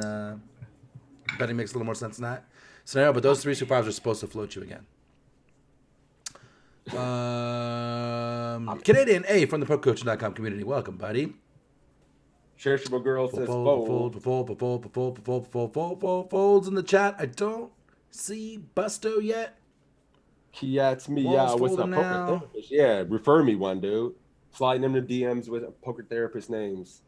betting makes a little more sense than that scenario. But those 3s to 5s are supposed to float you again. Canadian A from the PokerCoaching.com community. Welcome, buddy. Cherishable Girl says fold. Folds in the chat. I don't see Busto yet. Kiats me, yeah. What's up, poker therapist? Yeah, refer me one, dude. Sliding them to DMs with poker therapist names,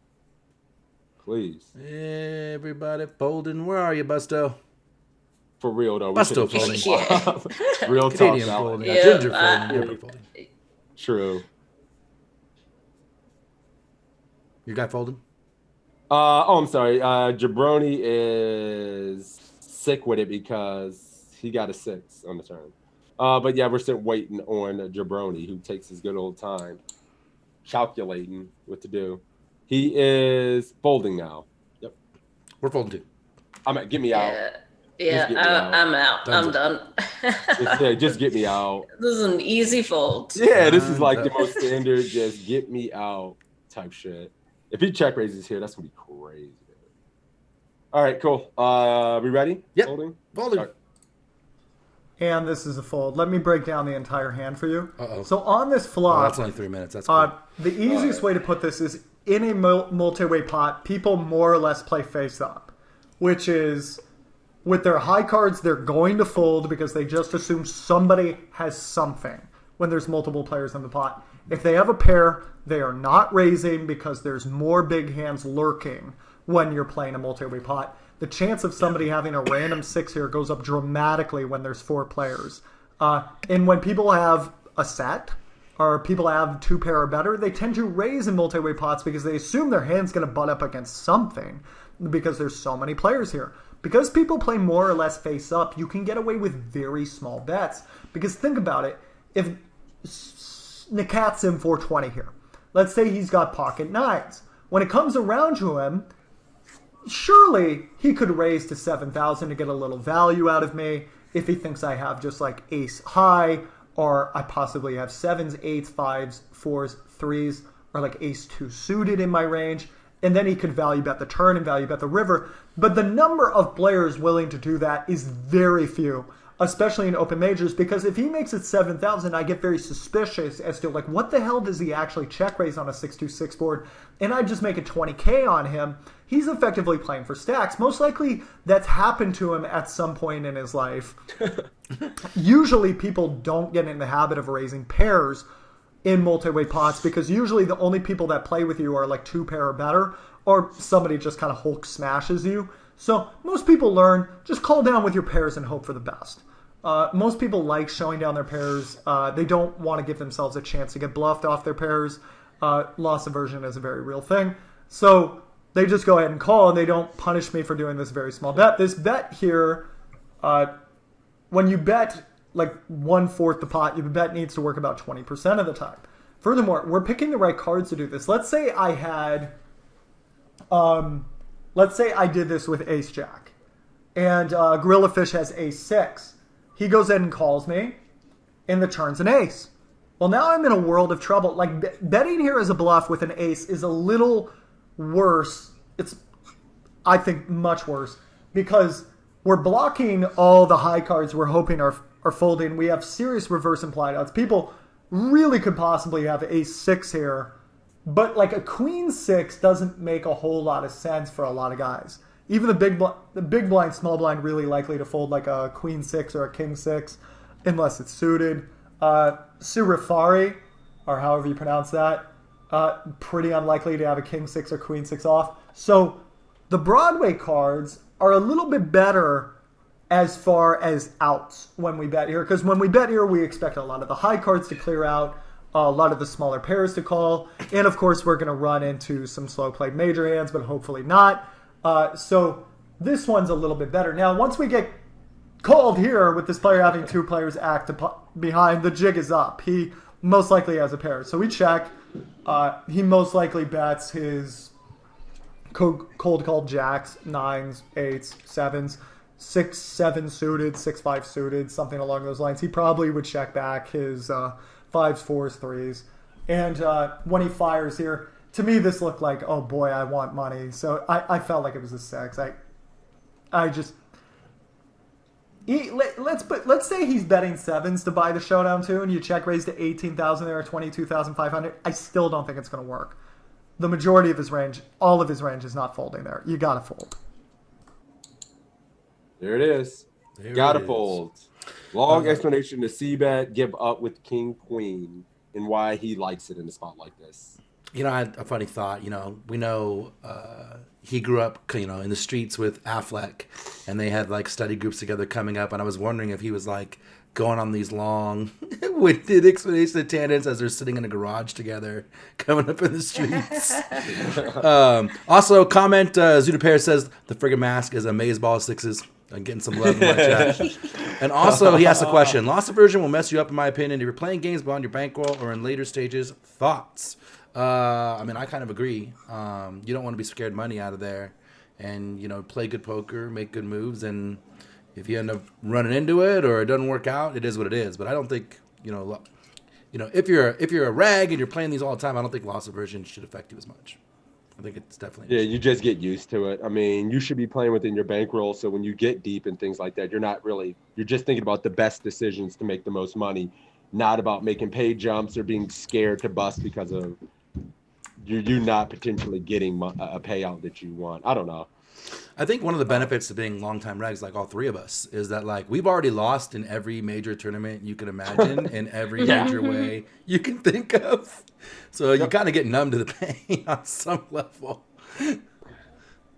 please. Everybody folding. Where are you, Busto? For real though, Busto folding. Real Canadian talk. folding. Yeah, Ginger folding. Folding. True. Your guy folding? I'm sorry. Jabroni is sick with it because he got a 6 on the turn. But yeah, we're still waiting on Jabroni, who takes his good old time calculating what to do. He is folding now. Yep. We're folding too. Get me out. I'm out. I'm done. Just get me out. This is an easy fold. Yeah, this is like the most standard, just get me out type shit. If he check raises here, that's going to be crazy. All right, cool. We ready? Yep. Folding? Start. And this is a fold. Let me break down the entire hand for you. Uh-oh. So on this flop... that's only 3 minutes. That's cool. The easiest way to put this is in a multi-way pot, people more or less play face up, which is with their high cards, they're going to fold because they just assume somebody has something when there's multiple players in the pot. If they have a pair, they are not raising because there's more big hands lurking when you're playing a multi-way pot. The chance of somebody having a random 6 here goes up dramatically when there's 4 players. And when people have a set, or people have 2 pair or better, they tend to raise in multi-way pots because they assume their hand's going to butt up against something because there's so many players here. Because people play more or less face up, you can get away with very small bets. Because think about it, if Nakat's in 420 here, let's say he's got pocket 9s. When it comes around to him, surely he could raise to 7,000 to get a little value out of me if he thinks I have just like ace high, or I possibly have 7s, 8s, 5s, 4s, 3s, or like ace 2 suited in my range. And then he could value bet the turn and value bet the river. But the number of players willing to do that is very few, especially in open majors, because if he makes it 7,000, I get very suspicious as to like, what the hell does he actually check raise on a 6-2-6 board? And I just make it 20K on him. He's effectively playing for stacks. Most likely that's happened to him at some point in his life. Usually people don't get in the habit of raising pairs in multi-way pots because usually the only people that play with you are like 2 pair or better, or somebody just kind of Hulk smashes you. So most people learn, just call down with your pairs and hope for the best. Most people like showing down their pairs. They don't want to give themselves a chance to get bluffed off their pairs. Loss aversion is a very real thing. So they just go ahead and call, and they don't punish me for doing this very small bet. This bet here, when you bet like 1/4 the pot, your bet needs to work about 20% of the time. Furthermore, we're picking the right cards to do this. Let's say I had, let's say I did this with Ace Jack, and Gorilla Fish has Ace 6. He goes in and calls me, and the turn's an ace. Well, now I'm in a world of trouble. Like, betting here as a bluff with an ace is a little worse. It's, I think, much worse, because we're blocking all the high cards we're hoping are folding. We have serious reverse implied odds. People really could possibly have ace 6 here, but like a queen 6 doesn't make a whole lot of sense for a lot of guys. Even the big blind, small blind, really likely to fold like a queen 6 or a king 6, unless it's suited. Surifari, or however you pronounce that, pretty unlikely to have a king 6 or queen 6 off. So The Broadway cards are a little bit better as far as outs when we bet here, because when we bet here, we expect a lot of the high cards to clear out, a lot of the smaller pairs to call, and of course we're going to run into some slow play major hands, but hopefully not. So this one's a little bit better. Now, once we get called here with this player having two players act behind, the jig is up. He most likely has a pair. So we check. He most likely bets his cold called jacks, 9s, 8s, 7s, 6, 7 suited, 6, 5 suited, something along those lines. He probably would check back his 5s, 4s, 3s. And when he fires here, to me this looked like, oh boy, I want money. So I felt like it was a 6. Let's say he's betting 7s to buy the showdown too, and you check raise to 18,000 there or 22,500. I still don't think it's going to work. The majority of his range, all of his range, is not folding there. You got to fold. There it is. Gotta fold. Long explanation to C-bet, give up with king, queen, and why he likes it in a spot like this. You know, I had a funny thought. You know, we know he grew up, you know, in the streets with Affleck, and they had like study groups together coming up. And I was wondering if he was like going on these long, winded explanation tangents as they're sitting in a garage together, coming up in the streets. Also, comment Zudapair says the friggin' mask is a maze ball of 6s. I'm getting some love in my chat. And also, he asked a question. Loss aversion will mess you up, in my opinion, if you're playing games beyond your bankroll or in later stages. Thoughts? I mean, I kind of agree. You don't want to be scared money out of there. And, you know, play good poker, make good moves. And if you end up running into it or it doesn't work out, it is what it is. But I don't think, you know, if you're a rag and you're playing these all the time, I don't think loss aversion should affect you as much. I think it's definitely. Yeah, you just get used to it. I mean, you should be playing within your bankroll. So when you get deep and things like that, you're just thinking about the best decisions to make the most money, not about making pay jumps or being scared to bust because of you not potentially getting a payout that you want. I don't know. I think one of the benefits of being longtime regs, like all three of us, is that like we've already lost in every major tournament you can imagine, in every major way you can think of. So you kind of get numb to the pain on some level.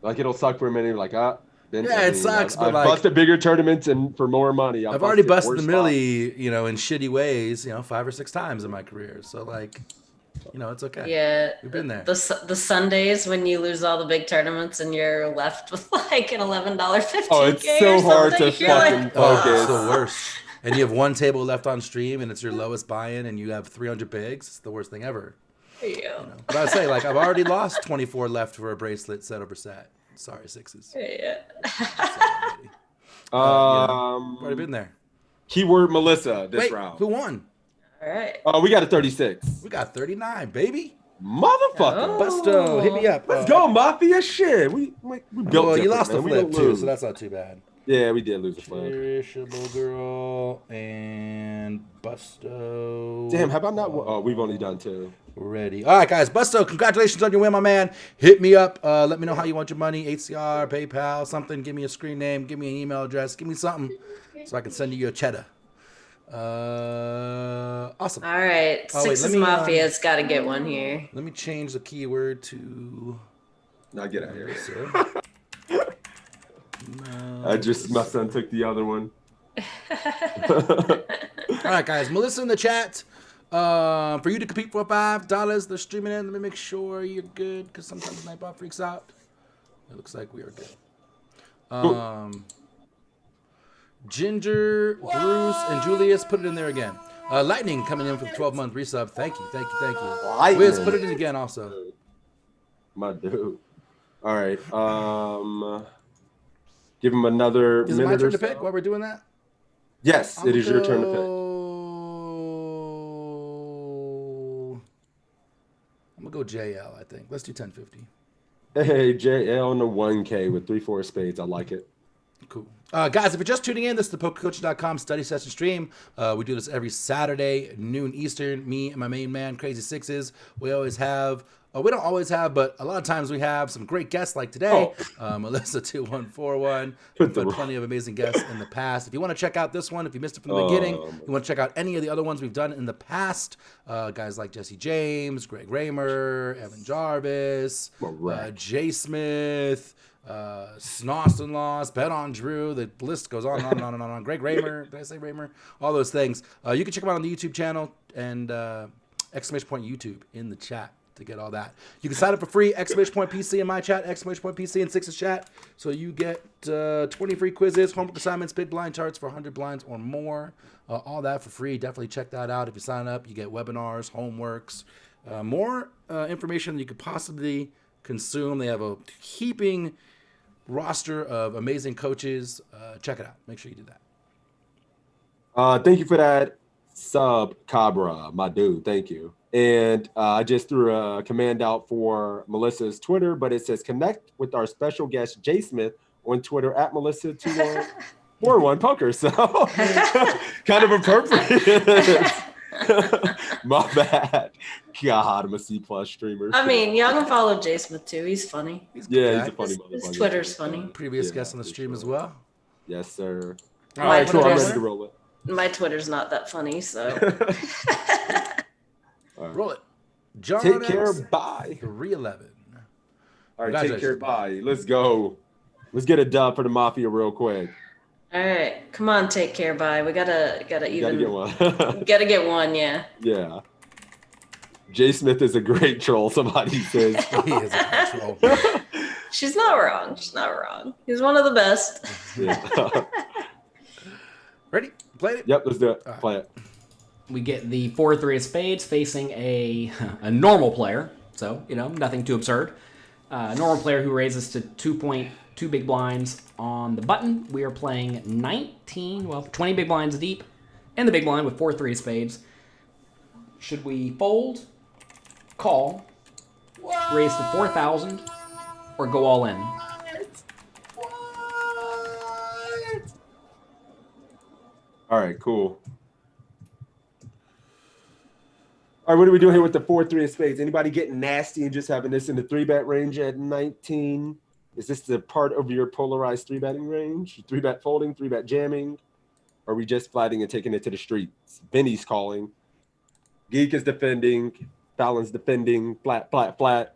Like it'll suck for a minute. Like it sucks. But I've like busted bigger tournaments and for more money. I've already busted the millie, you know, in shitty ways, you know, 5 or 6 times in my career. So like. You know, it's okay. Yeah. We've been there. The Sundays when you lose all the big tournaments and you're left with like an $11 15K. Oh, it's so hard to fucking focus. It's the worst. And you have one table left on stream and it's your lowest buy-in and you have 300 bigs. It's the worst thing ever. Yeah. You know? But I would say, like, I've already lost 24 left for a bracelet set over set. Sorry, 6s. Yeah. Already been there. Keyword Melissa this round. Who won? All right. Oh, we got a 36. We got 39, baby. Motherfucker. Busto, hit me up. Let's go, Mafia. Shit. We built well, you lost man. a flip, too, so that's not too bad. Yeah, we did lose a flip. Cherishable Girl and Busto. Damn, have I not? Oh, we've only done 2. Ready. All right, guys. Busto, congratulations on your win, my man. Hit me up. Let me know how you want your money. HCR, PayPal, something. Give me a screen name. Give me an email address. Give me something so I can send you your cheddar. Awesome. All right. Sixes Mafia's got to get one here. Let me change the keyword to. Now get out of here. My son took the other one. All right, guys. Melissa in the chat. For you to compete for $5, they're streaming in. Let me make sure you're good because sometimes Nightbot freaks out. It looks like we are good. Ginger, Bruce, and Julius, put it in there again. Lightning coming in for the 12-month resub. Thank you. Lightning. Wiz, put it in again also. My dude. All right. Give him another Is it my turn to pick while we're doing that? Yes, it is your turn to pick. I'm going to go JL, I think. Let's do 1050. Hey, JL on the 1K with 3-4 spades. I like it. Cool. Guys, if you're just tuning in, this is the PokerCoach.com study session stream. We do this every Saturday, noon Eastern. Me and my main man, Crazy Sixes. We always have, we don't always have, but a lot of times we have some great guests like today. Melissa214. We've had plenty of amazing guests in the past. If you want to check out this one, if you missed it from the beginning, you want to check out any of the other ones we've done in the past, guys like Jesse James, Greg Raymer, Evan Jarvis, Jay Smith, Snoston lost, Bet on Drew. The list goes on and on and on and on. Greg Raymer, did I say Raymer? All those things. You can check them out on the YouTube channel and exclamation point YouTube in the chat to get all that. You can sign up for free, exclamation point PC in my chat, exclamation point PC in Six's chat. So you get 20 free quizzes, homework assignments, big blind charts for 100 blinds or more. All that for free. Definitely check that out. If you sign up, you get webinars, homeworks, more information than you could possibly consume. They have a heaping roster of amazing coaches. Check it out. Make sure you do that. Thank you for that sub, Cabra, my dude. Thank you. And I just threw a command out for Melissa's Twitter, but it says connect with our special guest Jay Smith on Twitter at Melissa214 Poker. So kind of appropriate. My bad. God, I'm a C+ streamer. I mean, y'all can follow Jay Smith too. He's funny. He's a funny motherfucker. His Twitter's funny. Previous guest on the stream as well. Yes, sir. All right, cool. I'm ready to roll it. My Twitter's not that funny, so. All right. Roll it. John Take care, X, bye. 311. All right, take care, bye. Let's go. Let's get a dub for the Mafia real quick. All right, come on, take care, bye. We gotta even. Gotta get one. Gotta get one, yeah. Yeah. Jay Smith is a great troll, somebody says. He is a troll. She's not wrong. She's not wrong. He's one of the best. Yeah. Ready? Play it? Yep, let's do it. Play it. We get the 4-3 of spades facing a normal player. So, nothing too absurd. A normal player who raises to 2.2 big blinds on the button. We are playing 20 big blinds deep in the big blind with 4-3 of spades. Should we fold, call, raise to 4,000, or go all in? All right, cool. All right, what are we doing here with the 4-3 of spades? Anybody getting nasty and just having this in the 3-bet range at 19? Is this the part of your polarized 3-betting range? 3-bet folding, 3-bet jamming? Or are we just flatting and taking it to the streets? Benny's calling. Geek is defending. Fallon's defending. Flat, flat, flat.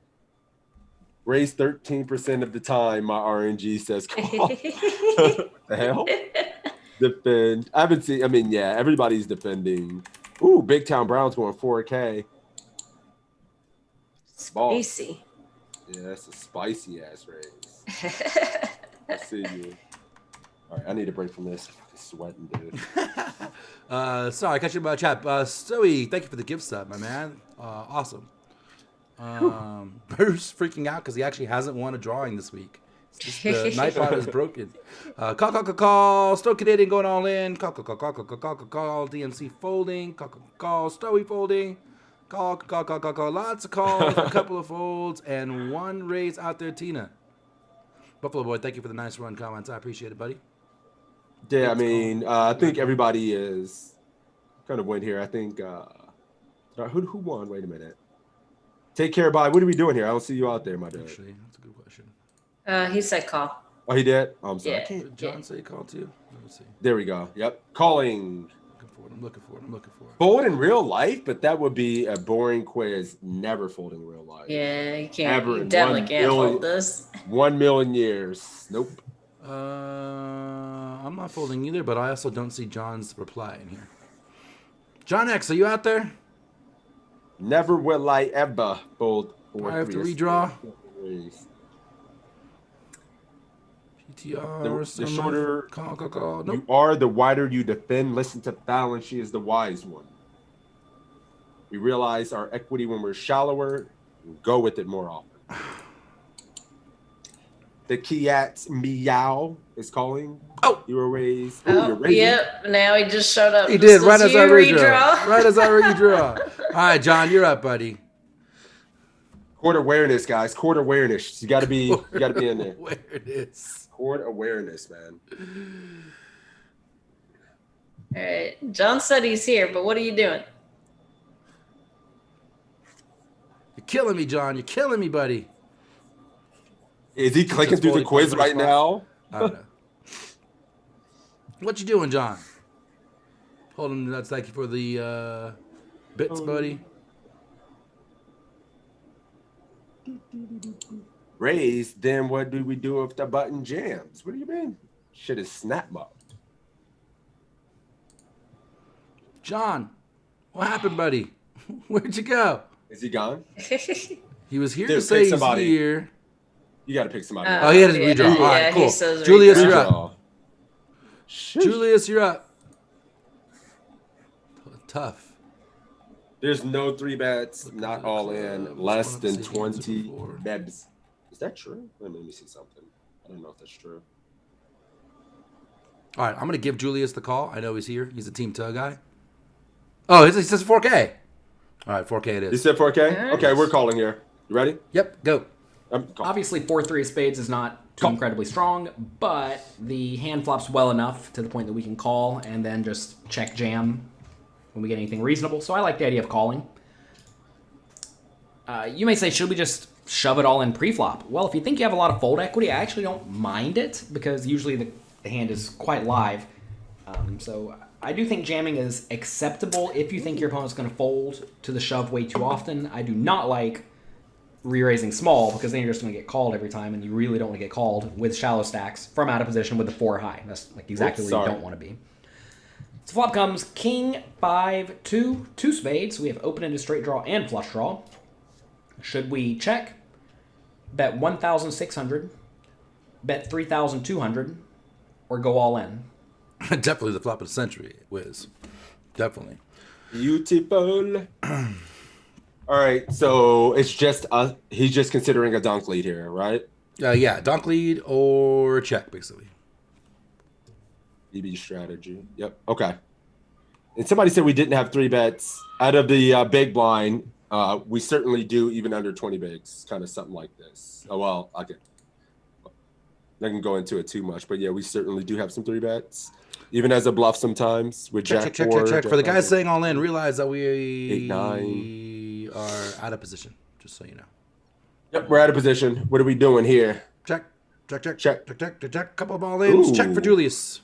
Raise 13% of the time, my RNG says call. What the hell? Defend. I haven't seen, everybody's defending. Ooh, Big Town Brown's going 4K. Spicy. Yeah, that's a spicy ass raise. I see you. All right, I need a break from this. I'm fucking sweating, dude. Sorry, I cut you in my chat. Stewie, thank you for the gift sub, my man. Awesome. Bruce freaking out because he actually hasn't won a drawing this week. The Nightbot is broken. Call. Stowe Canadian going all in. Call. DMC folding. Call. Stowe folding. Call. Lots of calls, a couple of folds, and one raise out there, Tina. Buffalo Boy, thank you for the nice run comments. I appreciate it, buddy. Yeah, I think everybody is kind of win here. I think who won? Wait a minute. Take care, bye. What are we doing here? I don't see you out there, my dude. Actually, that's a good question. He said call. Oh, he did? Oh, I'm sorry. Yeah. Did John say call too? Let me see. There we go. Yep. Calling. I'm looking for it. Fold in real life, but that would be a boring quiz. Never fold in real life. Yeah, you can't. Ever You in definitely 1 can't million fold this. 1 million years. Nope. I'm not folding either, but I also don't see John's reply in here. John X, are you out there? Never will I ever fold. I have to redraw. PTR. The shorter call. Nope. you are, the wider you defend. Listen to Fallon. She is the wise one. We realize our equity when we're shallower. Go with it more often. The Kiats meow is calling. Oh, you were raised. Oh, you're raising. yep. Now he just showed up. He did right as I redraw. Right as I redraw. All right, John, you're up, buddy. Court awareness, guys. Court awareness. You got to be. You got to be in there. Awareness. Court awareness, man. All right. John said he's here, but what are you doing? You're killing me, John. You're killing me, buddy. Is he clicking through the quiz right now? I don't know. What you doing, John? Hold on nuts. Thank you for the bits, buddy. raise, then what do we do if the button jams? What do you mean? Shit is snap up. John, what happened, buddy? Where'd you go? Is he gone? He was here Dude, to say pick he's somebody. here. You got to pick somebody. Oh, he had to redraw. All right, cool. Julius, you're up. Julius, you're up. Tough. There's no 3-bets, not all in, less than 20 bebs. Is that true? Let me see something. I don't know if that's true. All right, I'm going to give Julius the call. I know he's here. He's a Team Tug guy. Oh, he says 4K. All right, 4K it is. You said 4K? Okay, we're calling here. You ready? Yep, go. Obviously, 4-3 of spades is not too incredibly strong, but the hand flops well enough to the point that we can call and then just check jam when we get anything reasonable. So I like the idea of calling. You may say, should we just shove it all in pre-flop? Well, if you think you have a lot of fold equity, I actually don't mind it because usually the hand is quite live. So I do think jamming is acceptable if you think your opponent's going to fold to the shove way too often. I do not like re-raising small because then you're just going to get called every time, and you really don't want to get called with shallow stacks from out of position with the 4 high. That's like exactly where you don't want to be. So flop comes king, 5, 2, 2 spades. So we have open-ended straight draw and flush draw. Should we check? Bet 1,600, bet 3,200, or go all in? Definitely the flop of the century, Wiz. Definitely. Beautiful. All right, so it's just he's just considering a donk lead here, right? Yeah, donk lead or check, basically. DB strategy. Yep. Okay. And somebody said we didn't have 3-bets out of the big blind. We certainly do, even under 20 bigs, kind of something like this. Oh well, I can go into it too much, but yeah, we certainly do have some 3-bets, even as a bluff sometimes with check. For the guys saying all in, realize that we 8-9 are out of position. Just so you know. Yep, we're out of position. What are we doing here? Check. Couple of all ins. Check for Julius.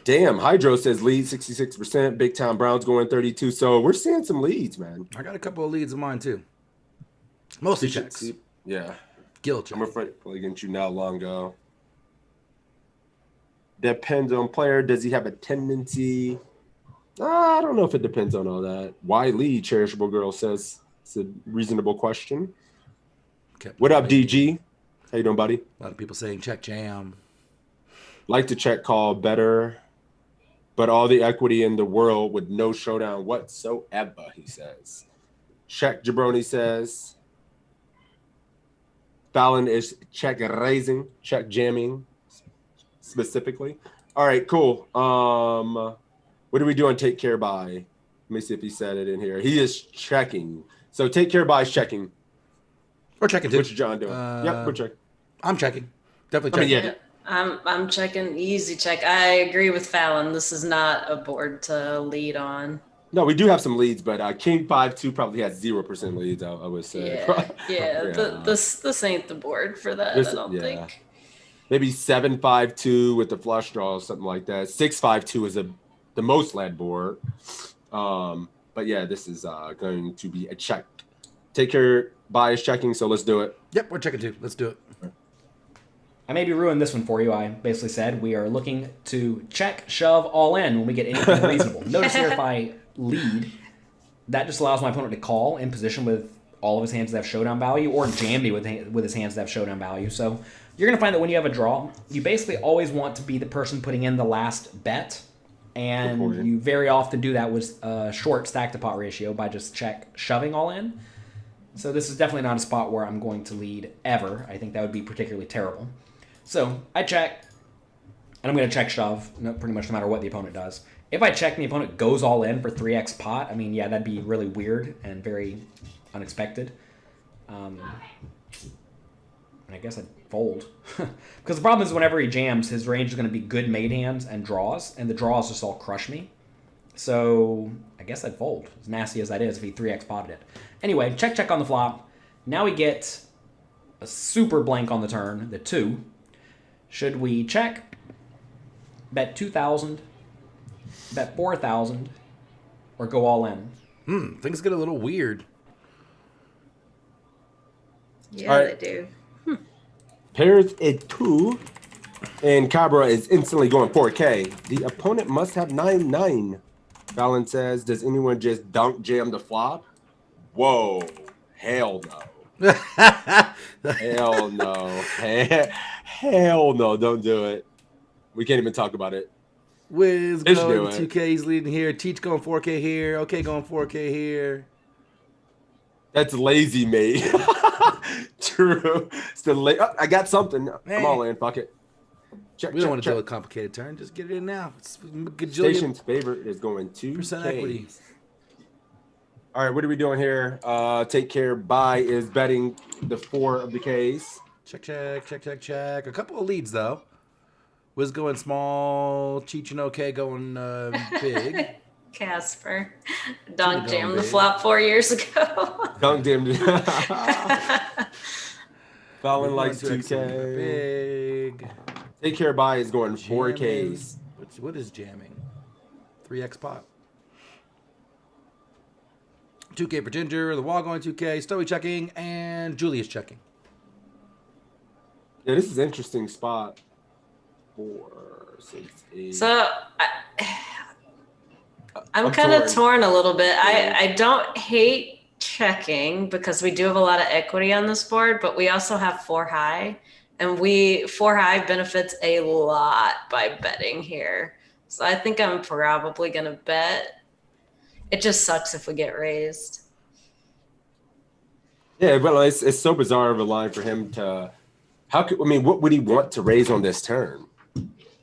Damn, Hydro says lead 66%. Big Town Browns going 32. So we're seeing some leads, man. I got a couple of leads of mine too. Mostly checks. Yeah. Gill check. I'm afraid to play against you now, Longo. Depends on player. Does he have a tendency? I don't know if it depends on all that. Why lead, Cherishable Girl says. It's a reasonable question. What up, DG? How you doing, buddy? A lot of people saying check jam. Like to check call better, but all the equity in the world with no showdown whatsoever, he says. Check, Jabroni says. Fallon is check raising, check jamming specifically. All right, cool. What are we doing? Take care by. Let me see if he said it in here. He is checking. So take care by is checking. We're checking too. What's John doing? Yep, we're checking. I'm checking. Definitely checking. I'm checking. Easy check. I agree with Fallon. This is not a board to lead on. No, we do have some leads, but King 5-2 probably has 0% leads, I would say. Yeah. This ain't the board for that, I don't think. Maybe 7-5-2 with the flush draw or something like that. 6-5-2 is the most led board. But yeah, this is going to be a check. Take care, bias checking, so let's do it. Yep, we're checking too. Let's do it. I maybe ruined this one for you. I basically said we are looking to check, shove, all in when we get anything reasonable. Notice here if I lead, that just allows my opponent to call in position with all of his hands that have showdown value, or jam me with his hands that have showdown value. So you're going to find that when you have a draw, you basically always want to be the person putting in the last bet, and you very often do that with a short stack to pot ratio by just check, shoving all in. So this is definitely not a spot where I'm going to lead ever. I think that would be particularly terrible. So I check, and I'm going to check shove, pretty much no matter what the opponent does. If I check and the opponent goes all in for 3x pot, I mean, yeah, that'd be really weird and very unexpected. And I guess I'd fold. Because the problem is whenever he jams, his range is going to be good made hands and draws, and the draws just all crush me. So I guess I'd fold, as nasty as that is if he 3x potted it. Anyway, check on the flop. Now we get a super blank on the turn, the 2. Should we check, bet 2,000, bet 4,000, or go all in? Things get a little weird. Yeah, they do. Pairs it 2. And Cabra is instantly going 4K. The opponent must have 9-9. Fallon says, does anyone just dunk jam the flop? Whoa. Hell no. Hell no. Hell no. Don't do it. We can't even talk about it. Wiz going 2K. He's leading here. Teach going 4K here. Okay, going 4K here. That's lazy, mate. True. It's the I got something. Hey. I'm all in. Fuck it. Check, we don't want to do a complicated turn. Just get it in now. Station's favorite is going 2K. Equity. All right, what are we doing here? Take care. Bye is betting the 4 of the Ks. Check. A couple of leads though. Wiz going small. Cheech and OK going big. Casper. Dunk jammed the flop 4 years ago. Dunk jammed. Fallon likes 2K. Big. Take care. Bye is going 4Ks. What is jamming? 3x pot. 2K for Ginger. The wall going 2K. Stoey checking and Julius checking. Yeah, this is an interesting spot. 4, 6, 8. So I'm kind of torn a little bit. I don't hate checking because we do have a lot of equity on this board, but we also have 4 high, and 4 high benefits a lot by betting here. So I think I'm probably going to bet. It just sucks if we get raised. Yeah, well, it's so bizarre of a line for him to. What would he want to raise on this turn?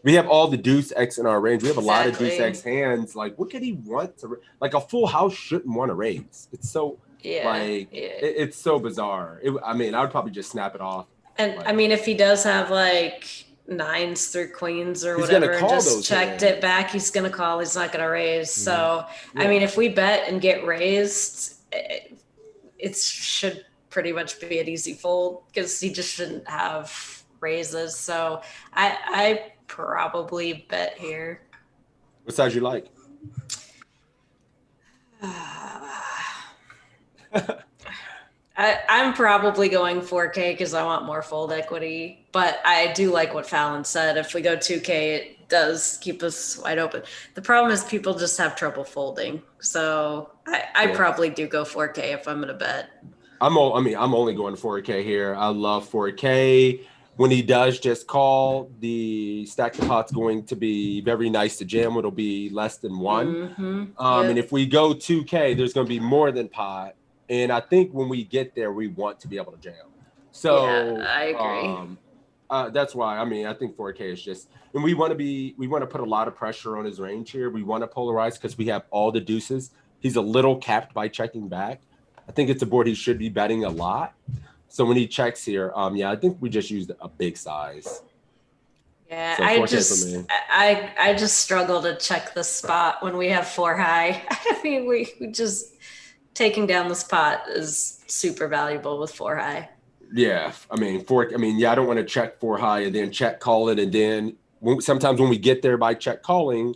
We have all the deuce X in our range. We have a lot of deuce X hands. Like, what could he want to like? A full house shouldn't want to raise. It's so it's so bizarre. I would probably just snap it off. And if he does have like 9s through queens or whatever, and just checked it back, he's gonna call. He's not gonna raise. So if we bet and get raised, it should pretty much be an easy fold because he just shouldn't have raises. So I probably bet here. What size you like? I'm probably going 4K because I want more fold equity, but I do like what Fallon said. If we go 2K, it does keep us wide open. The problem is people just have trouble folding. So I probably do go 4K if I'm going to bet. I'm only going 4K here. I love 4K. When he does just call, the stack the pot's going to be very nice to jam. It'll be less than 1. And if we go 2K, there's going to be more than pot. And I think when we get there, we want to be able to jam. So I agree. That's why I think 4K is just, and we want to put a lot of pressure on his range here. We want to polarize because we have all the deuces. He's a little capped by checking back. I think it's a board he should be betting a lot. So when he checks here, I think we just used a big size. Yeah, so I just struggle to check the spot when we have 4 high. We just taking down the spot is super valuable with 4 high. Yeah, I don't want to check 4 high and then check call it, and then sometimes when we get there by check calling,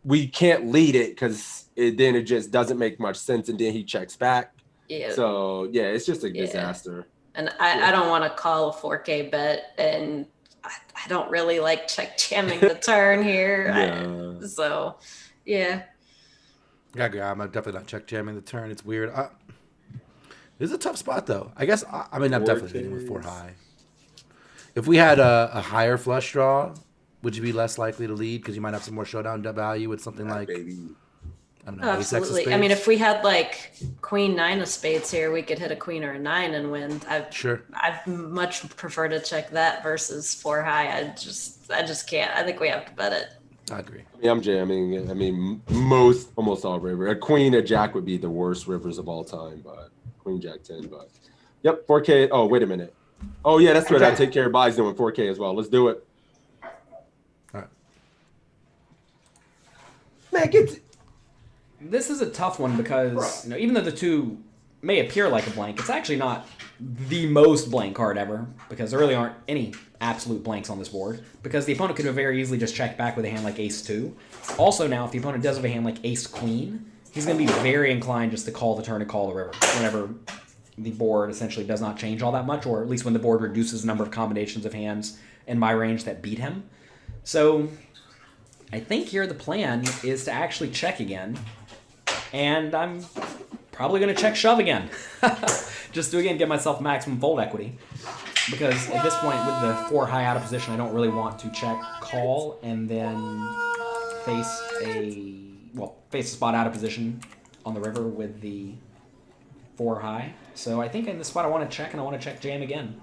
we can't lead it because then it just doesn't make much sense, and then he checks back. Yeah. So it's just a disaster. And I don't want to call a 4K bet, and I don't really like check jamming the turn here. I'm definitely not check jamming the turn. It's weird. This is a tough spot though. I guess I'm definitely hitting with 4 high. If we had a higher flush draw, would you be less likely to lead because you might have some more showdown value with something like? I don't know, absolutely. If we had like queen 9 of spades here, we could hit a queen or a 9 and win. I'd much prefer to check that versus 4 high. I just can't. I think we have to bet it. I agree. I'm jamming. Almost all river. A queen, a jack would be the worst rivers of all time, but queen, jack 10. But 4K. Oh, wait a minute. Oh yeah, that's right. I take care of buys doing 4K as well. Let's do it. All right. Man, This is a tough one because even though the 2 may appear like a blank, it's actually not the most blank card ever because there really aren't any absolute blanks on this board because the opponent could have very easily just checked back with a hand like ace-2. Also now, if the opponent does have a hand like ace-queen, he's going to be very inclined just to call the turn and call the river whenever the board essentially does not change all that much, or at least when the board reduces the number of combinations of hands in my range that beat him. So I think here the plan is to actually check again, and I'm probably going to check shove again. Just to, again, give myself maximum fold equity. Because at this point, with the 4 high out of position, I don't really want to check call and then face a spot out of position on the river with the 4 high. So I think in this spot I want to check, and I want to check jam again.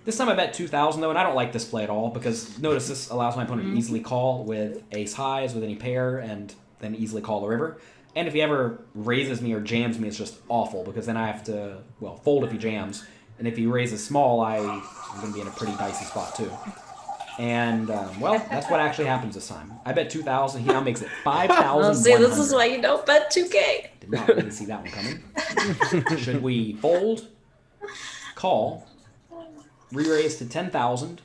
This time I bet 2,000 though, and I don't like this play at all, because notice this allows my opponent to easily call with ace highs, with any pair, and then easily call the river. And if he ever raises me or jams me, it's just awful, because then I have to, well, fold if he jams. And if he raises small, I'm going to be in a pretty dicey spot too. And, well, that's what actually happens this time. I bet 2,000. He now makes it 5,000. See, this is why you don't bet 2K. Did not really see that one coming. Should we fold, call, re-raise to 10,000,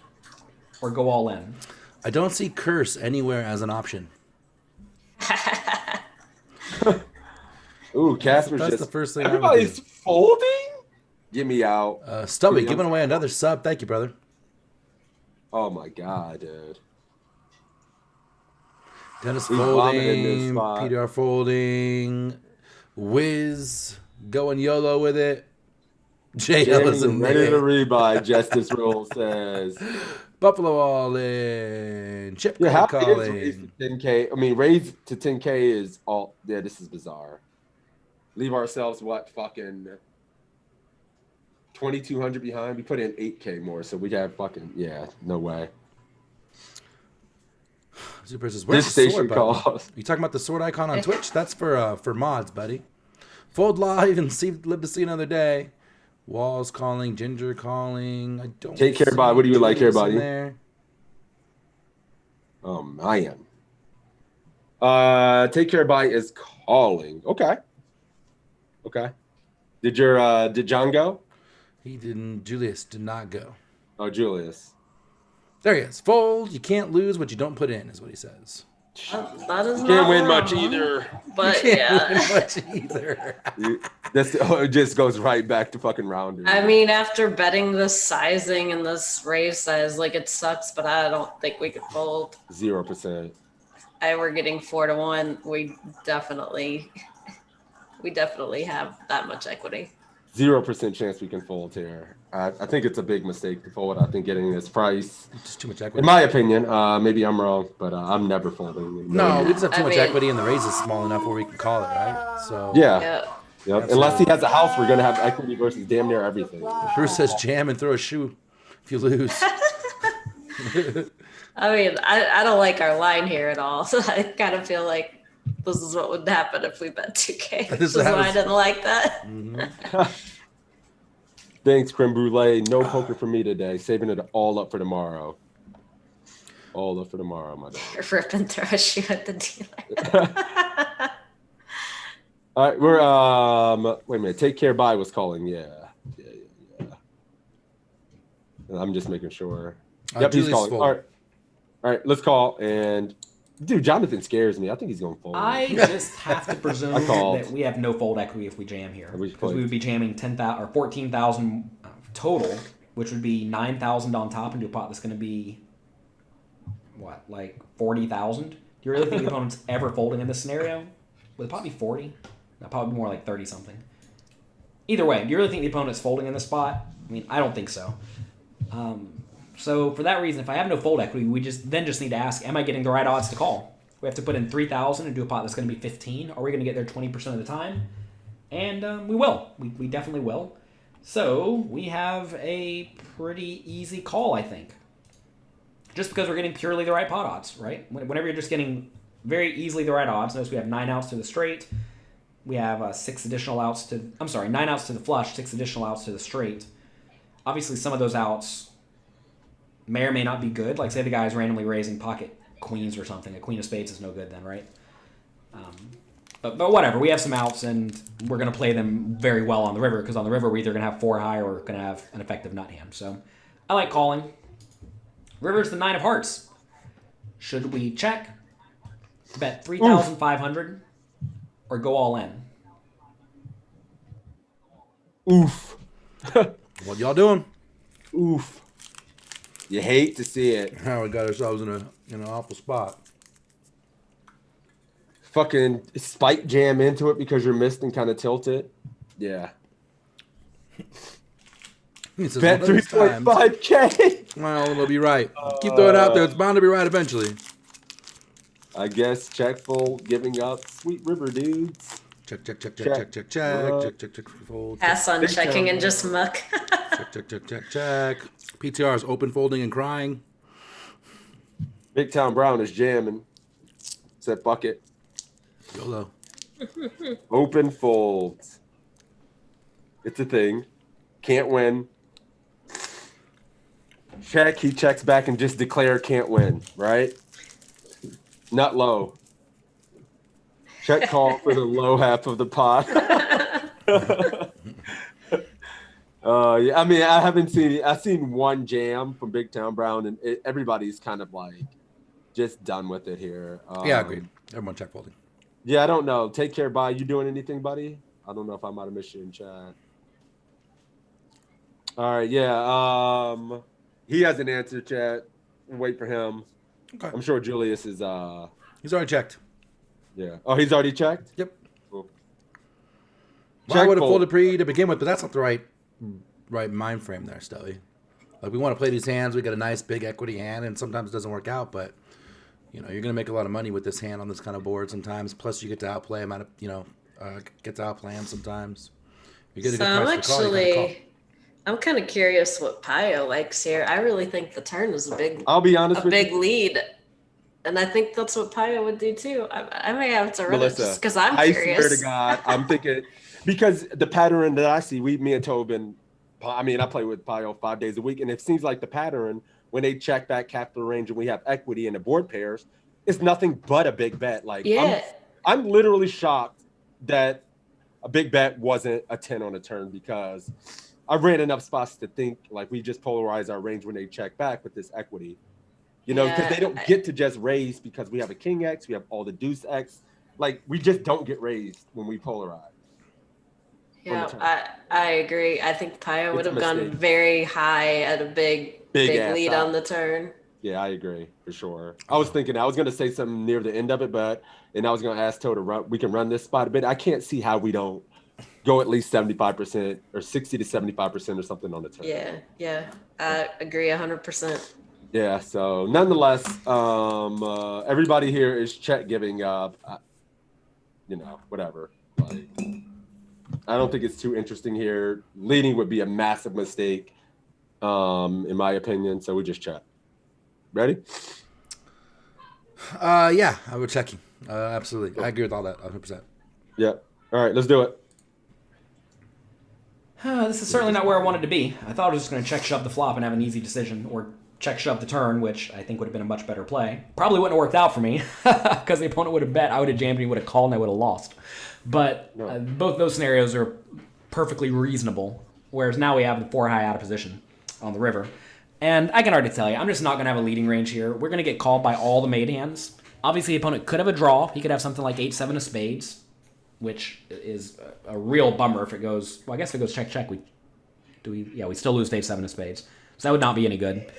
or go all in? I don't see curse anywhere as an option. Ooh, Casper's That's just... the first thing Everybody's folding? Get me out. Stubby giving away another sub. Thank you, brother. Oh my god, dude. Dennis folding. PDR folding. Wiz going YOLO with it. JL is ready to rebuy. Justice Rule says. Buffalo all in. Chip how calling. raise to 10K? I mean, raise to 10K is all. Yeah, this is bizarre. Leave ourselves fucking 2,200 behind. We put in 8K more, so we have no way. Super says, where's This the station sword calls. You talking about the sword icon on Twitch? That's for mods, buddy. Fold live and live to see another day. Walls calling, Ginger calling. I don't Take care, bye. What do you like here, buddy? There. Oh man. Take care, bye is calling. Okay. Did John go? He didn't. Julius did not go. Oh, Julius. There he is. Fold. You can't lose what you don't put in, is what he says. That is Can't win much either. But you can't win much either. It just goes right back to fucking rounders. I mean, after betting this sizing and this raise size, like, it sucks, but I don't think we could fold. 0%. We're getting 4-1. We definitely have that much equity. 0% chance we can fold here. I think it's a big mistake to fold. I think getting this price, just too much equity. In my opinion, maybe I'm wrong, but I'm never folding. No, we just have too much equity, and the raise is small enough where we can call it, right? So yeah. Yep. Unless he has a house, we're gonna have equity versus damn near everything. Bruce says jam and throw a shoe if you lose. I mean, I don't like our line here at all. So I kind of feel like this is what would happen if we bet 2K. This is why I didn't like that. Mm-hmm. Thanks, creme brulee. No poker for me today. Saving it all up for tomorrow. All up for tomorrow, my dog. Rip and throw a shoe at the dealer. All right, we're wait a minute. Take care. Bye was calling. Yeah. I'm just making sure. Yep, he's calling. All right, let's call. And dude, Jonathan scares me. I think he's going to fold. I just have to presume that we have no fold equity if we jam here, because we would be jamming 10,000 or 14,000 total, which would be 9,000 on top into a pot that's going to be what, like 40,000. Do you really think the opponent's ever folding in this scenario? Would the pot be 40? No, probably more like 30 something. Either way, do you really think the opponent's folding in this spot? I mean, I don't think so. So for that reason, if I have no fold equity, we just need to ask, am I getting the right odds to call? We have to put in 3,000 and do a pot that's going to be 15. Are we going to get there 20% of the time? And we will. We definitely will. So we have a pretty easy call, I think. Just because we're getting purely the right pot odds, right? Whenever you're just getting very easily the right odds, notice we have 9 outs to the straight. We have 9 outs to the flush, 6 additional outs to the straight. Obviously, some of those outs may or may not be good. Like, say the guy's randomly raising pocket queens or something. A queen of spades is no good then, right? But whatever. We have some outs, and we're going to play them very well on the river, because on the river we're either going to have 4 high or we're going to have an effective nut hand. So I like calling. River's the 9 of hearts. Should we check, bet 3,500, or go all in? Oof. What y'all doing? Oof. You hate to see it. Now we got ourselves in an awful spot. Fucking spike jam into it because you're missed and kind of tilt it. Yeah. Bet 3.5K. Well, it'll be right. Keep throwing it out there. It's bound to be right eventually. I guess check fold, giving up. Sweet River dudes. Check. Fold. Pass on checking and just muck. check. PTR is open, folding, and crying. Big Town Brown is jamming. Said bucket. YOLO. Open folds. It's a thing. Can't win. Check. He checks back and just declare can't win. Right? Not low. Check call for the low half of the pot. Yeah, I mean, I haven't seen. I've seen one jam from Big Town Brown, and everybody's kind of like just done with it here. Yeah, agreed. Everyone check folding. Yeah, I don't know. Take care. Bye. You doing anything, buddy? I don't know if I might have missed you in chat. All right. Yeah. He has an answer, chat. Wait for him. Okay. I'm sure Julius is. He's already checked. Yeah. Oh, he's already checked? Yep. Cool. Well, I would have folded pre to begin with, but that's not the right mind frame there, Stubby. Like, we want to play these hands. We got a nice big equity hand, and sometimes it doesn't work out, but you're going to make a lot of money with this hand on this kind of board sometimes. Plus, you get to outplay him get to outplay him sometimes. You get a good price for call, I'm kind of curious what Pio likes here. I really think the turn is I'll be honest with big you. lead. And I think that's what Pio would do too. I may have to run Melissa, it just because I'm curious. I swear to God, I'm thinking because the pattern that I see, me and Tobin, I mean, I play with Pio 5 days a week, and it seems like the pattern when they check back capital range and we have equity in the board pairs, it's nothing but a big bet. Like, yeah. I'm literally shocked that a big bet wasn't a 10 on a turn because I ran enough spots to think like we just polarize our range when they check back with this equity. Because they don't get to just raise because we have a king X, we have all the deuce X. Like, we just don't get raised when we polarize. Yeah, I agree. I think Pio would have gone very high at a big lead on the turn. Yeah, I agree for sure. I was thinking I was going to say something near the end of it, and I was going to ask Toe to run. We can run this spot a bit. I can't see how we don't go at least 75% or 60 to 75% or something on the turn. Yeah, I agree 100%. Yeah, so nonetheless, everybody here is check giving up. Whatever. Like, I don't think it's too interesting here. Leading would be a massive mistake, in my opinion. So we just check. Ready? Yeah, I would checking. Absolutely, cool. I agree with all that 100%. Yeah. All right, let's do it. This is certainly not where I wanted to be. I thought I was just going to check shove the flop and have an easy decision, or check shove the turn, which I think would have been a much better play. Probably wouldn't have worked out for me because the opponent would have bet, I would have jammed, and he would have called, and I would have lost. But both those scenarios are perfectly reasonable, whereas now we have the 4 high out of position on the river. And I can already tell you, I'm just not going to have a leading range here. We're going to get called by all the made hands. Obviously, the opponent could have a draw. He could have something like 8-7 of spades, which is a real bummer if it goes... Well, I guess if it goes check-check, we still lose to 8-7 of spades. So that would not be any good.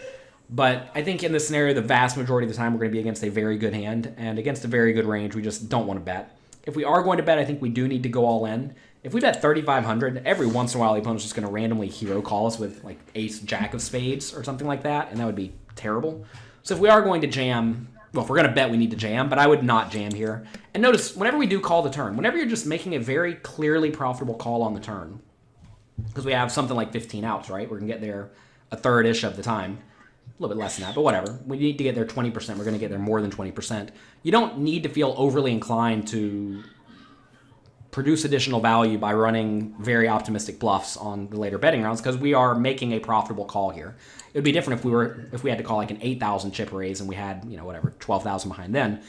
But I think in this scenario, the vast majority of the time, we're going to be against a very good hand. And against a very good range, we just don't want to bet. If we are going to bet, I think we do need to go all in. If we bet 3,500, every once in a while, the opponent's just going to randomly hero call us with like ace-jack of spades or something like that, and that would be terrible. So if we are going to jam... Well, if we're going to bet, we need to jam, but I would not jam here. And notice, whenever we do call the turn, whenever you're just making a very clearly profitable call on the turn, because we have something like 15 outs, right? We're going to get there a third-ish of the time. A little bit less than that, but whatever. We need to get there 20%. We're going to get there more than 20%. You don't need to feel overly inclined to produce additional value by running very optimistic bluffs on the later betting rounds because we are making a profitable call here. It would be different if we had to call like an 8,000 chip raise and we had, 12,000 behind then.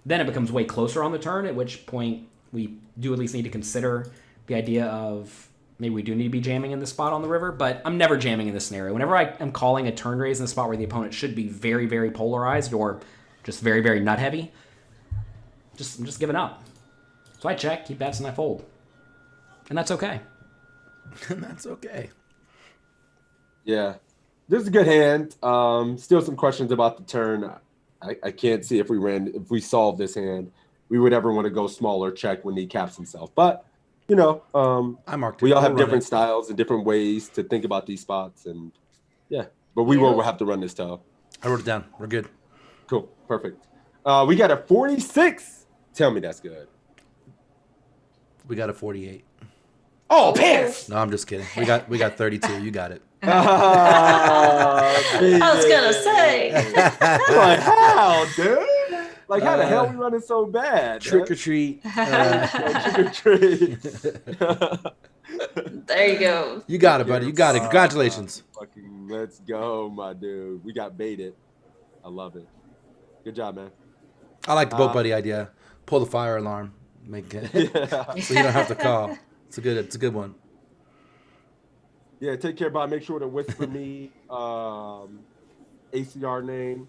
Then it becomes way closer on the turn, at which point we do at least need to consider the idea of maybe we do need to be jamming in this spot on the river, but I'm never jamming in this scenario. Whenever I am calling a turn raise in a spot where the opponent should be very, very polarized or just very, very nut heavy, I'm just giving up. So I check, he bets, and I fold. And that's okay. And that's okay. Yeah. This is a good hand. Still some questions about the turn. I can't see if we solve this hand, we would ever want to go smaller check when he caps himself. But, you know, I marked it. we all have We'll run different it. styles and different ways to think about these spots. And yeah, but we will have to run this toe. I wrote it down. We're good. Cool. Perfect. We got a 46. Tell me that's good. We got a 48. Oh, piss! No, I'm just kidding. We got 32. You got it. I was gonna say. Like, how, dude? Like, how the hell we running so bad? Trick or treat. Trick or treat. There you go. You got it, buddy. You got it. Congratulations. Fucking let's go, my dude. We got baited. I love it. Good job, man. I like the boat buddy idea. Pull the fire alarm. Make it so you don't have to call. It's a good one. Yeah, take care, bye. Make sure to whisper me ACR name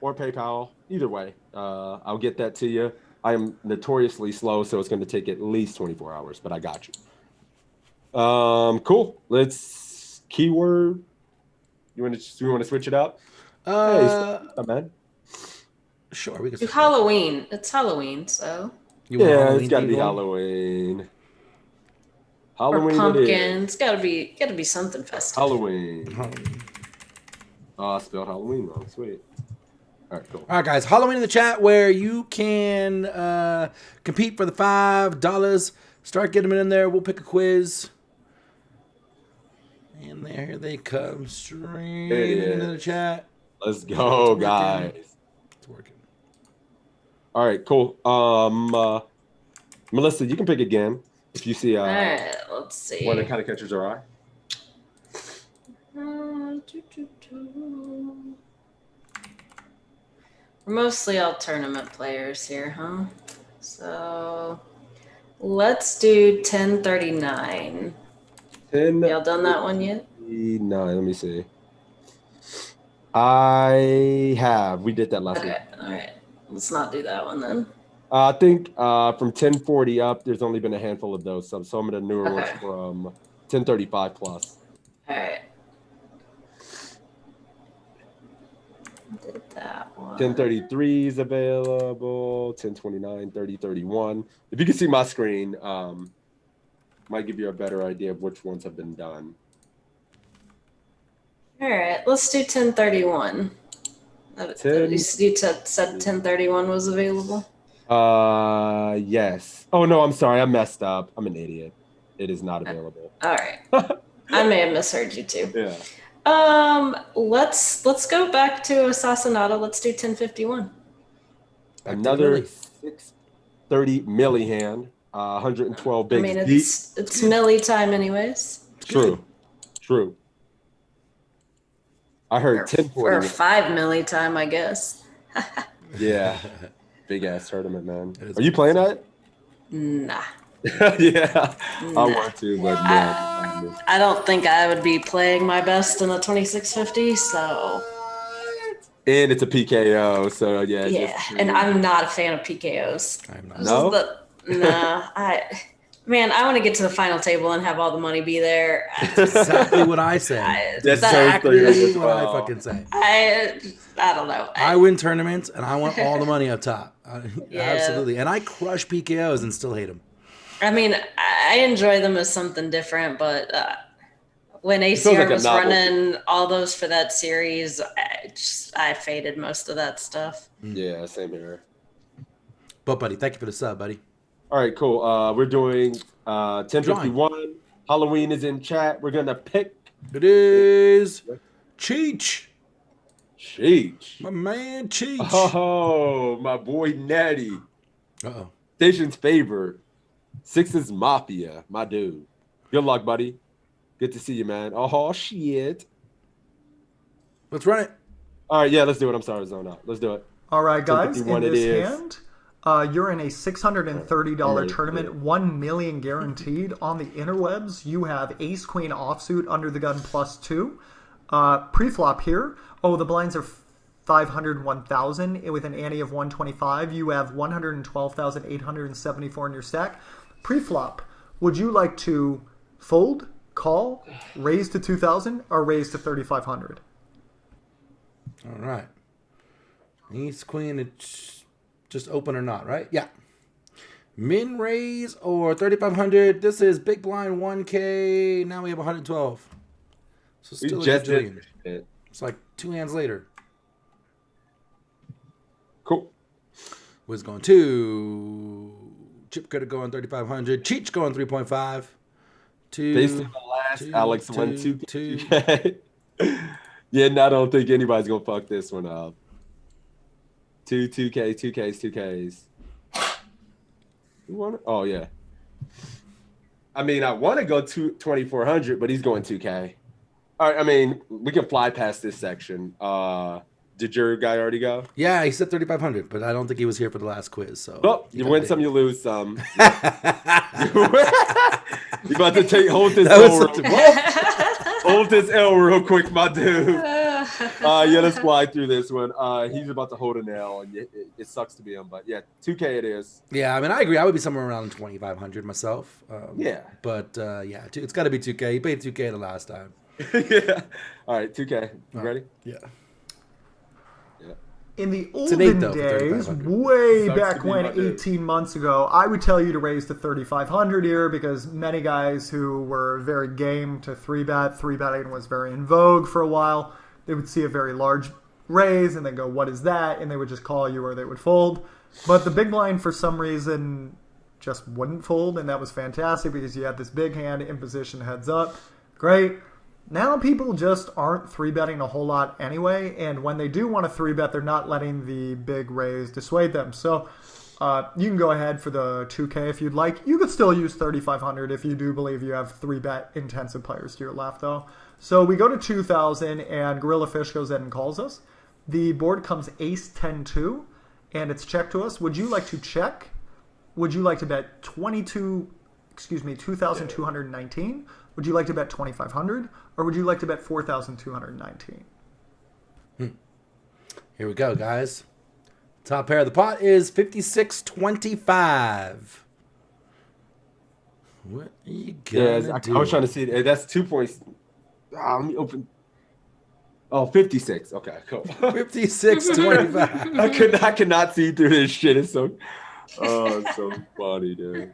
or PayPal. Either way, I'll get that to you. I am notoriously slow, so it's going to take at least 24 hours, but I got you. Cool. Let's keyword. You want to switch it up? Hey, man. Sure, we can. Do Halloween. It's Halloween, so. Yeah, it's got to be Halloween. Halloween. Or pumpkin. It's gotta be something festive. Halloween. Oh, I spelled Halloween wrong. Sweet. All right, cool. All right, guys. Halloween in the chat where you can compete for the $5. Start getting them in there. We'll pick a quiz. And there they come streaming into the chat. Let's go, guys. It's working. All right, cool. Melissa, you can pick again if you see All right, let's see. one that kind of catches your eye. We're mostly all tournament players here, huh? So let's do 1039. Y'all done that one yet? No, let me see. I have. We did that last week. All right. Let's not do that one then. I think from 1040 up, there's only been a handful of those. So some of the newer ones from 1035 plus. All right. Did that one. 1033 is available. 1029, 30, 31. If you can see my screen, might give you a better idea of which ones have been done. All right, let's do 1031. You said 1031 was available? Yes. Oh, no, I'm sorry. I messed up. I'm an idiot. It is not available. All right. I may have misheard you too. Yeah. Let's go back to Assassinata. Let's do 1051. Another 630 milli hand. 112 big. I mean, it's milli time anyways. True. I heard 1040. Or 5 milli time, I guess. Yeah. Big ass tournament, man. Are you playing that? Nah. Yeah. Nah. I want to, but no. I don't think I would be playing my best in the 2650, so. And it's a PKO, so yeah. Yeah, and I'm not a fan of PKOs. I'm not. No? I want to get to the final table and have all the money be there. That's exactly what I say. That's exactly what I fucking say. I don't know. I win tournaments and I want all the money up top. Absolutely. And I crush PKOs and still hate them. I mean, I enjoy them as something different, but when ACR was running all those for that series, I faded most of that stuff. Yeah, same here. But buddy, thank you for the sub, buddy. All right, cool. We're doing 1051. Halloween is in chat. We're gonna pick. It is Cheech. Cheech. My man Cheech. Oh, my boy Natty. Uh-oh. Station's favorite. Sixes Mafia, my dude. Good luck, buddy. Good to see you, man. Oh, shit. Let's run it. All right, yeah, let's do it. I'm sorry, zone out. Let's do it. All right, guys. In this hand, you're in a $630 tournament, 1 million guaranteed. On the interwebs, you have Ace Queen offsuit under the gun +2. Pre-flop here. Oh, the blinds are 500, 1,000 with an ante of 125. You have 112,874 in your stack. Pre-flop, would you like to fold, call, raise to 2,000, or raise to 3,500. All right. Ace, queen, it's just open or not, right? Yeah. Min raise or 3,500. This is big blind 1K. Now we have 112. So still a gajillion. It's like 2 hands later. Cool. Wiz going 2. Chip Critter going 3,500. Cheech going 3.5. 2. Based on the last, Alex went 2K. Yeah, and I don't think anybody's going to fuck this one up. 2K, 2Ks, 2Ks. Oh, yeah. I mean, I want to go 2,400, but he's going 2K. All right, I mean, we can fly past this section. Did your guy already go? Yeah, he said 3,500, but I don't think he was here for the last quiz. So well, you win some, you lose some. You about to hold this hold this L real quick, my dude. Yeah, let's fly through this one. He's about to hold a nail, and it sucks to be him, but yeah, 2K it is. Yeah, I mean, I agree. I would be somewhere around 2,500 myself. Yeah, but yeah, it's got to be 2K. He paid 2K the last time. Yeah. All right, 2K. You ready? Yeah. In the olden days, way back when, 18 months ago, I would tell you to raise to 3,500 here because many guys who were very game to 3-bet, 3-betting was very in vogue for a while. They would see a very large raise and then go, what is that? And they would just call you or they would fold. But the big blind, for some reason, just wouldn't fold, and that was fantastic because you had this big hand in position heads up. Great. Now people just aren't 3-betting a whole lot anyway, and when they do want to 3-bet, they're not letting the big raise dissuade them. So you can go ahead for the 2K if you'd like. You could still use 3,500 if you do believe you have 3-bet intensive players to your left, though. So we go to 2,000, and Gorilla Fish goes in and calls us. The board comes Ace 10-2, and it's checked to us. Would you like to check? Would you like to bet 2,219? Would you like to bet 2,500? Or would you like to bet 4,219? Here we go, guys. Top pair of the pot is 56.25. What are you gonna do? I was trying to see. That's 2 points. Let me open. Oh, 56. Okay, cool. 56.25. I could not see through this shit. It's so funny, dude.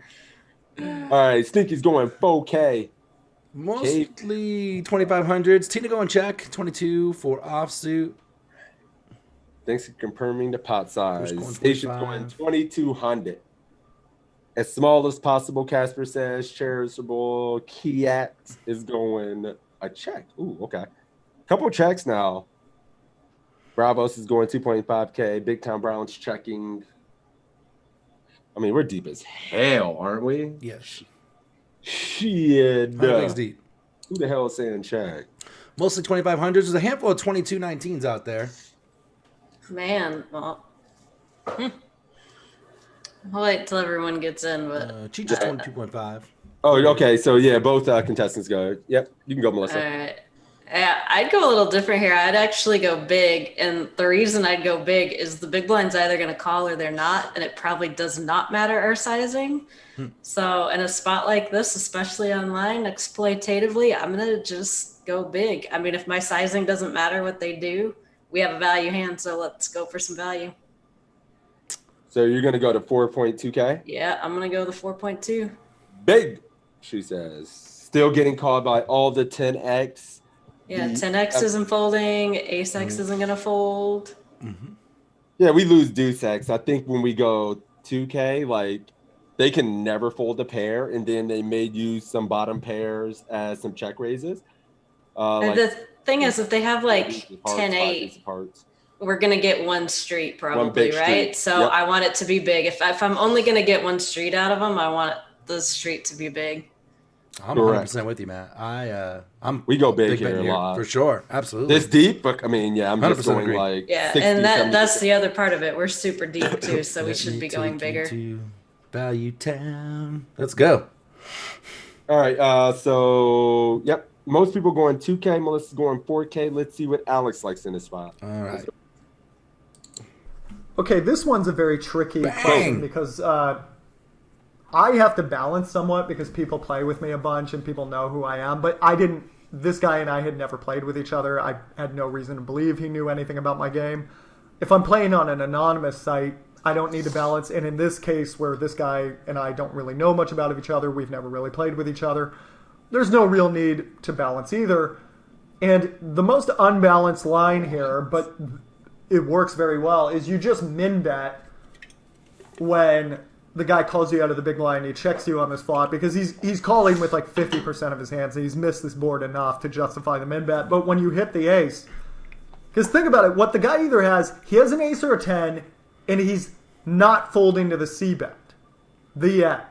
All right, Sneaky's going 4K. Mostly 2,500s. Tina going check. 22 for offsuit. Thanks for confirming the pot size. Station's going 2,200. As small as possible, Casper says. Charitable Kiat is going a check. Ooh, okay. Couple checks now. Bravos is going 2.5K. Big Time Brown's checking. I mean, we're deep as hell, aren't we? Yes. Shit. Deep. Who the hell is saying check? Mostly 2,500s. There's a handful of 2219s out there. Man, well, I'll wait till everyone gets in. But Cheech is 22.5. Oh, okay. So yeah, both contestants go. Yep, you can go, Melissa. All right. Yeah, I'd go a little different here. I'd actually go big, and the reason I'd go big is the big blind's either going to call or they're not, and it probably does not matter our sizing. So in a spot like this, especially online, exploitatively, I'm going to just go big. I mean, if my sizing doesn't matter what they do, we have a value hand, so let's go for some value. So you're going to go to 4.2K? Yeah, I'm going to go the 4.2. Big, she says. Still getting called by all the 10X. Yeah, 10X isn't folding. Ace X isn't going to fold. Mm-hmm. Yeah, we lose Deuce X. I think when we go 2K, like, they can never fold a pair, and then they may use some bottom pairs as some check raises. The thing is, if they have like 10-8, we're going to get one street probably, right? So yep. I want it to be big. If I'm only going to get one street out of them, I want the street to be big. I'm 100% with you, Matt. We go big here a lot. For sure. Absolutely. This deep, but I mean, yeah, I'm just going agree. like 60, and that's the other part of it. We're super deep too, so we should be going bigger. Value Town. Let's go. All right. So, yep. Most people going 2K. Melissa's going 4K. Let's see what Alex likes in this spot. All right. Okay, this one's a very tricky question because I have to balance somewhat because people play with me a bunch and people know who I am. But this guy and I had never played with each other. I had no reason to believe he knew anything about my game. If I'm playing on an anonymous site, I don't need to balance. And in this case, where this guy and I don't really know much about each other, we've never really played with each other, there's no real need to balance either. And the most unbalanced line here, but it works very well, is you just min bet when the guy calls you out of the big line. He checks you on this flop because he's calling with like 50% of his hands, and he's missed this board enough to justify the min bet. But when you hit the ace, because think about it, what the guy either has, he has an ace or a 10, and he's not folding to the C bet. The end.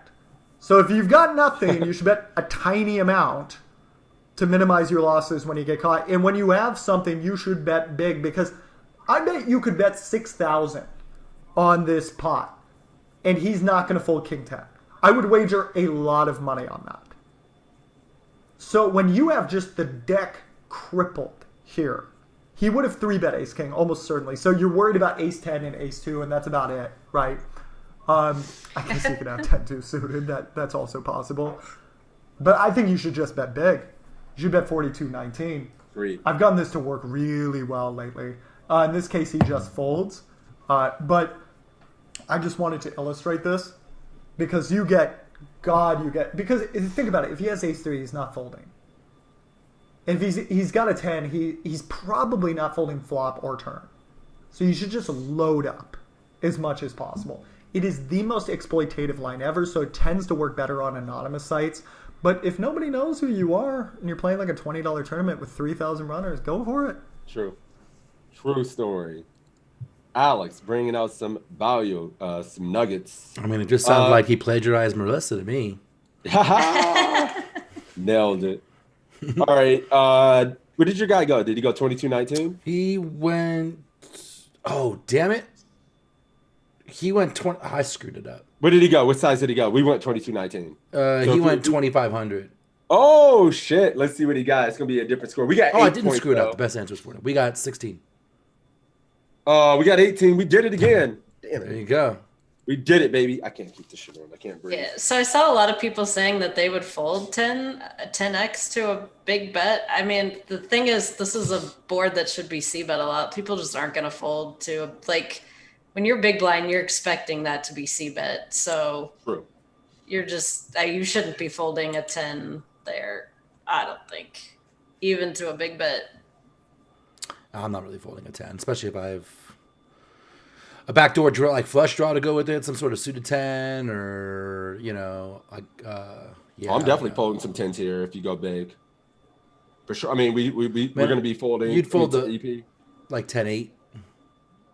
So if you've got nothing, you should bet a tiny amount to minimize your losses when you get caught. And when you have something, you should bet big, because I bet you could bet 6,000 on this pot, and he's not going to fold king 10. I would wager a lot of money on that. So when you have just the deck crippled here, he would have 3-bet ace king almost certainly. So you're worried about ace 10 and ace 2, and that's about it, right? I guess you could have 10-2 suited. That's also possible. But I think you should just bet big. You should bet 42-19. I've gotten this to work really well lately. In this case, he just folds. But I just wanted to illustrate this because because think about it. If he has ace 3, he's not folding. And if he's got a 10, he's probably not folding flop or turn. So you should just load up as much as possible. It is the most exploitative line ever, so it tends to work better on anonymous sites. But if nobody knows who you are and you're playing like a $20 tournament with 3,000 runners, go for it. True story. Alex bringing out some value, some nuggets. I mean, it just sounds like he plagiarized Melissa to me. Nailed it. All right. Where did your guy go? Did he go 22-19? He went. Oh, damn it. He went 20. I screwed it up. Where did he go? What size did he go? We went 22-19. He went 2,500. Oh, shit. Let's see what he got. It's going to be a different score. We got 8 I didn't points, screw it though. up. The best answer is 40. We got 16. We got 18. We did it again. Damn it. There you go. We did it, baby. I can't keep this shit on. I can't breathe. Yeah, so I saw a lot of people saying that they would fold 10x to a big bet. I mean, the thing is, this is a board that should be c-bet a lot. People just aren't going to fold to, like, when you're big blind, you're expecting that to be c-bet. So True. You're just, you shouldn't be folding a 10 there, I don't think, even to a big bet. I'm not really folding a 10, especially if I have a backdoor draw, like flush draw to go with it, some sort of suited 10, or, like, yeah. I'm definitely folding some 10s here if you go big. For sure. I mean, we're going to be folding. You'd fold the EP. Like 10-8.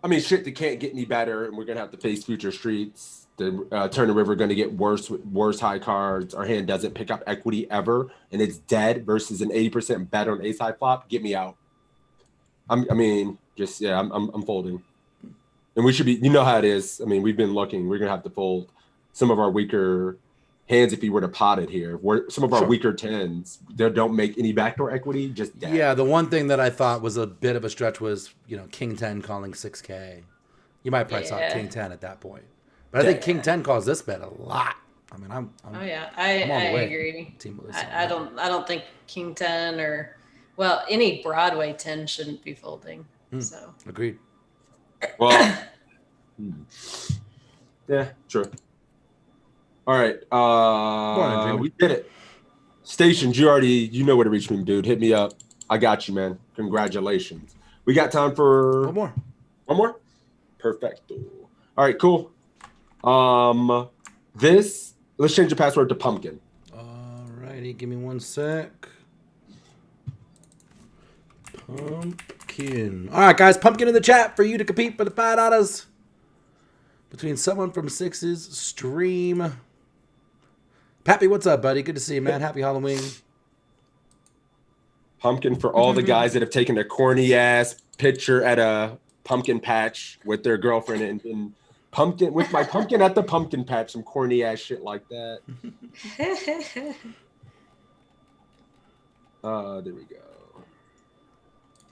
I mean, shit that can't get any better, and we're going to have to face future streets. The Turn the River going to get worse with worse high cards. Our hand doesn't pick up equity ever, and it's dead versus an 80% bet on ace high flop. Get me out. I'm folding. And we should be, you know how it is. I mean, we've been looking. We're going to have to fold some of our weaker hands if he were to pot it here. Some of our weaker 10s, they don't make any backdoor equity, just dead. Yeah, the one thing that I thought was a bit of a stretch was, King 10 calling 6K. You might probably saw King 10 at that point. But I think King 10 calls this bet a lot. I mean, I'm I agree. Team Melissa. I don't think King 10 or, well, any Broadway 10 shouldn't be folding. So agreed. Well, yeah, true. All right, we did it. Stations, you know where to reach me, dude. Hit me up. I got you, man. Congratulations. We got time for one more. Perfecto. All right, cool. Let's change the password to pumpkin. All righty, give me 1 sec. Pumpkin. All right, guys, pumpkin in the chat for you to compete for the $5 between someone from Six's stream. Pappy, what's up, buddy? Good to see you, man. Happy Halloween. Pumpkin for all the guys that have taken a corny ass picture at a pumpkin patch with their girlfriend and pumpkin with my pumpkin at the pumpkin patch, some corny ass shit like that. There we go.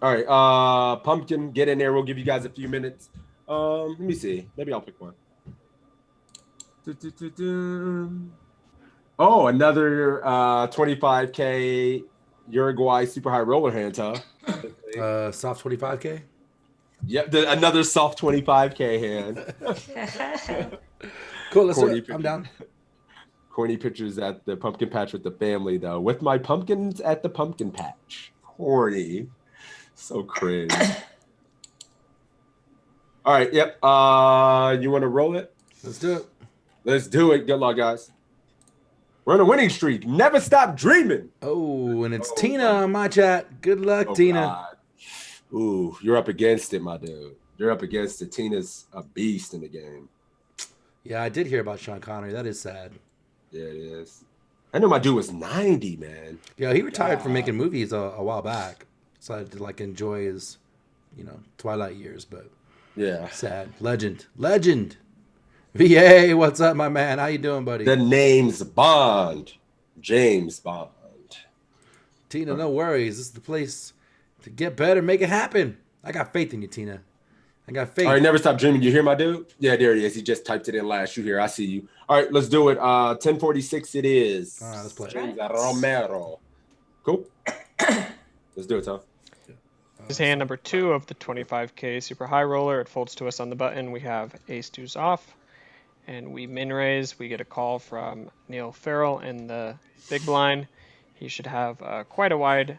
All right, pumpkin, get in there. We'll give you guys a few minutes. Let me see. Maybe I'll pick one. Oh, another 25K Uruguay super high roller hand, huh? Soft 25K. Yep, another soft 25K hand. Cool, let's do it. I'm down. Corny pictures at the pumpkin patch with the family, though. With my pumpkins at the pumpkin patch. Corny. So cringe. All right, yep. You want to roll it? Let's do it. Let's do it. Good luck, guys. We're on a winning streak. Never stop dreaming. Oh, and it's Tina on my chat. Good luck, Tina. God. Ooh, you're up against it, my dude. You're up against it. Tina's a beast in the game. Yeah, I did hear about Sean Connery. That is sad. Yeah, it is. I know my dude was 90, man. Yeah, he retired from making movies a while back. So I did like enjoy his, twilight years, but yeah, sad. Legend. VA, what's up, my man? How you doing, buddy? The name's Bond. James Bond. Tina, no worries. This is the place to get better, make it happen. I got faith in you, Tina. I got faith. All right, never stop dreaming. You hear my dude? Yeah, there he is. He just typed it in last. You here? I see you. All right, let's do it. 1046 it is. All right, let's play. James Romero. Cool. Let's do it, Tom. This is hand number 2 of the 25K super high roller. It folds to us on the button. We have ace deuce off, and we min raise. We get a call from Neil Farrell in the big blind. He should have quite a wide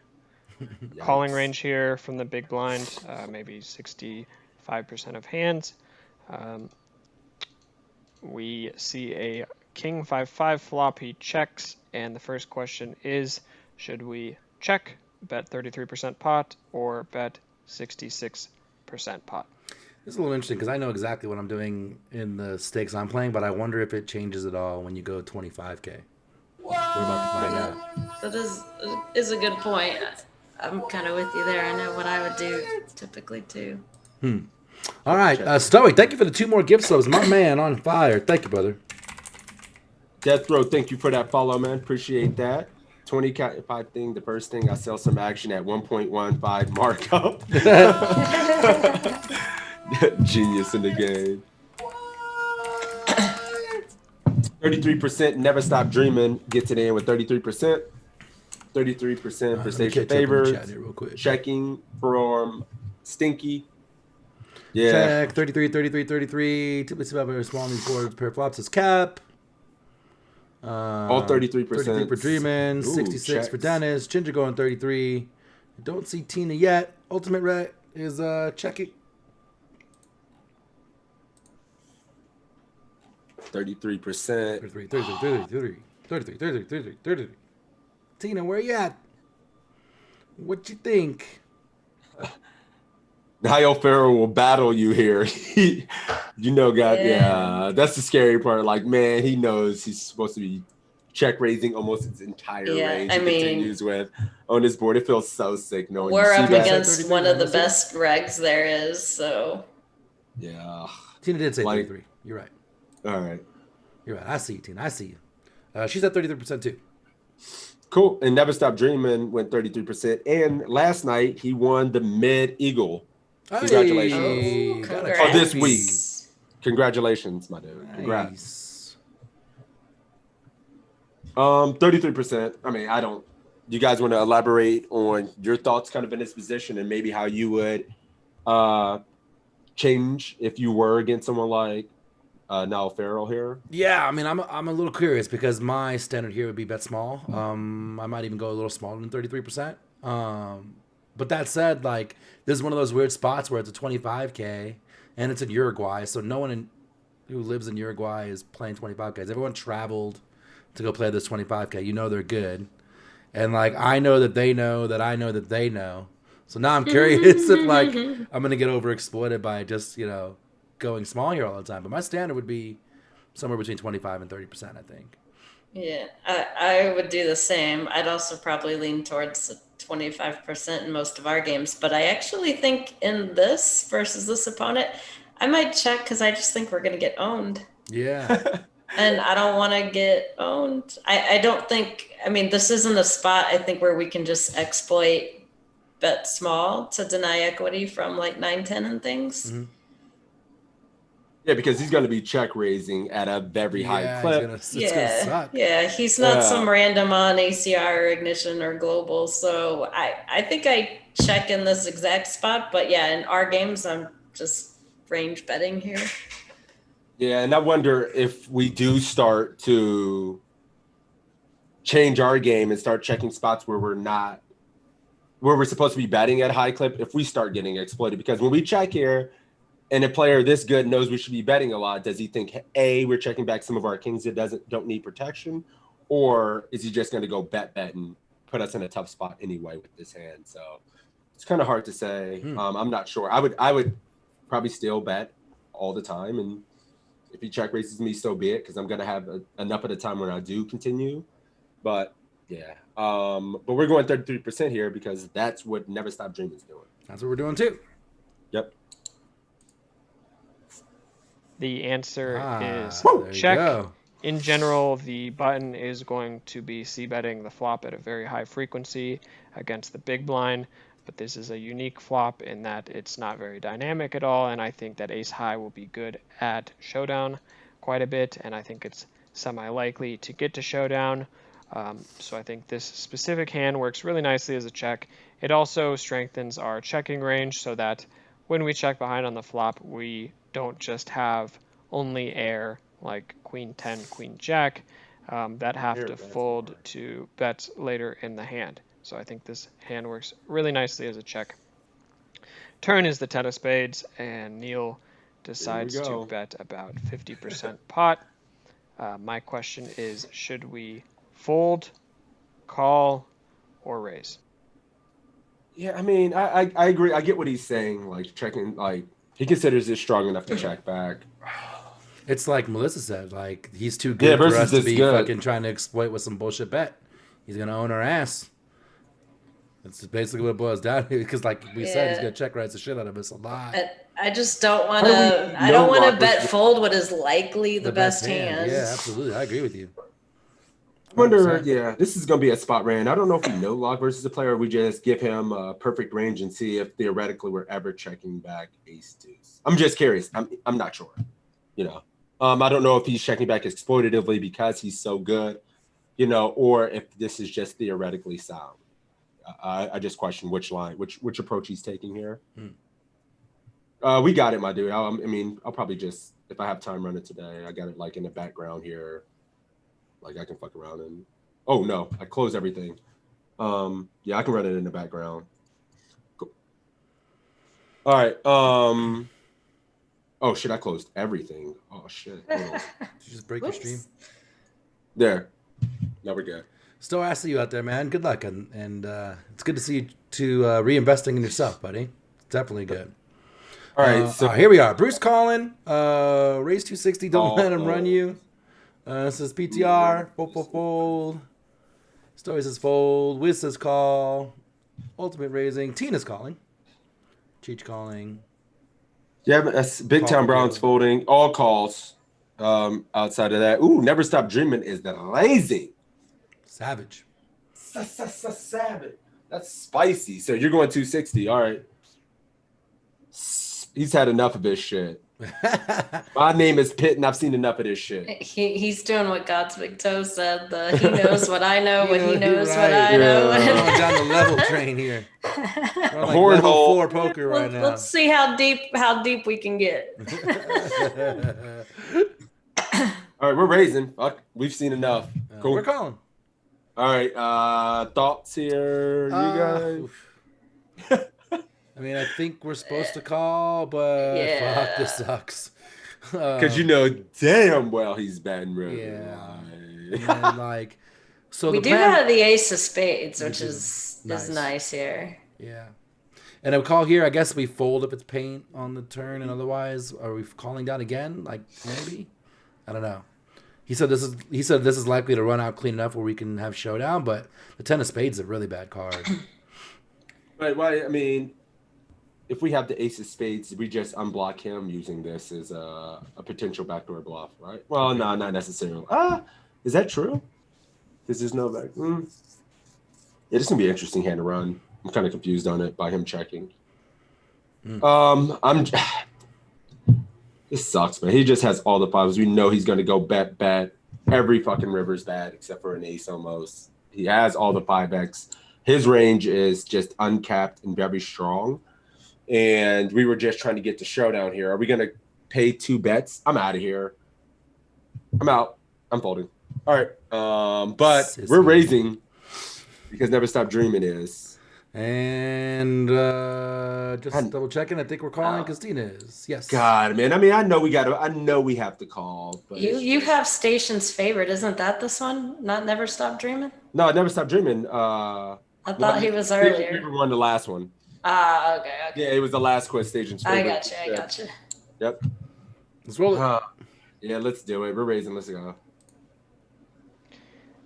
calling range here from the big blind, maybe 65% of hands. We see a king 5-5 flop. He checks, and the first question is, should we check, bet 33% pot, or bet 66% pot? This is a little interesting because I know exactly what I'm doing in the stakes I'm playing, but I wonder if it changes at all when you go 25K. We're about to find out. That is a good point. I'm kind of with you there. I know what I would do typically too. All right, Stoic, thank you for the 2 more gift subs. My man on fire. Thank you, brother. Death Row, thank you for that follow, man. Appreciate that. 25 thing, the first thing, I sell some action at 1.15 markup. Genius in the game. 33%, never stop dreaming. Gets it in with 33%. 33% for station favors. Checking from Stinky. Yeah. Check. 33. Typically about very small on these boards. Pair of flops is cap. All 33%. 33 for Dreamin'. 66 checks. For Dennis. Ginger going 33. Don't see Tina yet. Ultimate Ret is checking. 33%. 33. Tina, where you at? What you think? Niall Farrell will battle you here. Yeah, that's the scary part. Like, man, he knows he's supposed to be check raising almost his entire range. He continues with on his board. It feels so sick knowing we're up against one of the best regs there is. So yeah, Tina did say 33. You're right. All right, you're right. I see you, Tina. I see you. She's at 33% too. Cool. And Never Stop Dreaming went 33%. And last night he won the Mid Eagle. Congratulations. Oh, this week. Congratulations, my dude. Congrats. 33%. I mean, you guys want to elaborate on your thoughts kind of in this position and maybe how you would change if you were against someone like Niall Farrell here? Yeah, I mean, I'm a little curious because my standard here would be bet small. I might even go a little smaller than 33%. But that said, like, this is one of those weird spots where it's a 25K and it's in Uruguay, so no one who lives in Uruguay is playing 25Ks. Everyone traveled to go play this 25K. You know they're good. And, like, I know that they know that I know that they know. So now I'm curious if, like, I'm going to get overexploited by just, going small here all the time. But my standard would be somewhere between 25 and 30%, I think. Yeah, I would do the same. I'd also probably lean towards 25% in most of our games. But I actually think in this versus this opponent, I might check because I just think we're going to get owned. Yeah. And I don't want to get owned. I don't think, this isn't a spot, I think, where we can just exploit bet small to deny equity from like 9-10 and things. Mm-hmm. Yeah, because he's going to be check raising at a very high clip. It's gonna suck. Yeah, he's not some random on ACR or Ignition or Global. So I think I check in this exact spot. But yeah, in our games, I'm just range betting here. Yeah, and I wonder if we do start to change our game and start checking spots where we're supposed to be betting at high clip, if we start getting exploited. Because when we check here and a player this good knows we should be betting a lot, does he think, A, we're checking back some of our kings that don't need protection? Or is he just going to go bet and put us in a tough spot anyway with this hand? So it's kind of hard to say. I'm not sure. I would probably still bet all the time. And if he check raises me, so be it, because I'm going to have enough of the time when I do continue. But yeah, but we're going 33% here because that's what Never Stop Dreaming is doing. That's what we're doing too. Yep. The answer is check. In general, the button is going to be c-betting the flop at a very high frequency against the big blind, but this is a unique flop in that it's not very dynamic at all, and I think that ace high will be good at showdown quite a bit, and I think it's semi-likely to get to showdown. So I think this specific hand works really nicely as a check. It also strengthens our checking range so that when we check behind on the flop, we don't just have only air like queen 10, queen jack that have to fold to bets later in the hand. So I think this hand works really nicely as a check. Turn is the 10 of spades, and Neil decides to bet about 50% pot. My question is, should we fold, call, or raise? Yeah, I mean, I agree. I get what he's saying. Like checking, like he considers it strong enough to check back. It's like Melissa said, like he's too good for us to be fucking trying to exploit with some bullshit bet. He's gonna own our ass. That's basically what it boils down to. Because, like we said, he's gonna check raise the shit out of us a lot. I just don't want to. I don't want to bet fold what is likely the best hand. Yeah, absolutely. I agree with you. I wonder, this is going to be a spot ran. I don't know if we know lock versus a player, or we just give him a perfect range and see if theoretically we're ever checking back ace deuce. I'm just curious. I'm not sure. You know, I don't know if he's checking back exploitatively because he's so good, you know, or if this is just theoretically sound. I just question which approach he's taking here. We got it, my dude. I mean, I'll probably just, if I have time, run it today. I got it like in the background here. Like I can fuck around and oh no, I closed everything. Yeah, I can run it in the background. Cool. All right. Oh shit, I closed everything. Oh shit. Did you just break your stream? There. Now we're good. Still asking you out there, man. Good luck, and it's good to see you to reinvesting in yourself, buddy. It's definitely good. All right, so here we are. Bruce calling. Raise 260. Don't let him run you. Says PTR, fold. Story says fold. Wiz says call. Ultimate raising. Tina's calling. Cheech calling. Yeah, but that's Big Town Brown's folding. All calls. Outside of that, Never Stop Dreaming is the lazy. Savage. Savage. That's spicy. So you're going 260. All right. He's had enough of this shit. My name is Pitt, and I've seen enough of this shit. He's doing what GodsBigToe said. He knows what I know, what he knows what I know. We're going down the level train here. We're on like level 4 poker right now. Let's see how deep we can get. All right, we're raising. Fuck, we've seen enough. Cool. We're calling. All right, thoughts here, you guys? I mean, I think we're supposed to call, but fuck, this sucks. Because you know damn well he's batting really and so we do have the ace of spades, which is nice here. Yeah. And a call here, I guess we fold if it's paint on the turn, and otherwise, are we calling down again? Like, maybe? I don't know. He said this is likely to run out clean enough where we can have showdown, but the 10 of spades is a really bad card. Right, well, I mean, if we have the ace of spades, we just unblock him using this as a potential backdoor bluff, right? Well, no, not necessarily. Is that true? Because there's no back. Yeah, this is gonna be an interesting hand to run. I'm kind of confused on it by him checking. This sucks, man. He just has all the fives. We know he's going to go bet. Every fucking river's bad except for an ace almost. He has all the 5x. His range is just uncapped and very strong. And we were just trying to get to showdown here. Are we going to pay 2 bets? I'm out of here. I'm out. I'm folding. All right. But we're raising because Never Stop Dreaming is. And just double checking. I think we're calling Christina is. Yes. God, man. I mean, I know we have to call. But you have Station's favorite, isn't that this one? Not Never Stop Dreaming? No, Never Stop Dreaming. I thought he was earlier. We won the last one. Okay. Yeah, it was the last quest Station's favorite. I gotcha. Yep. Let's roll it. Yeah, let's do it. We're raising. Let's go.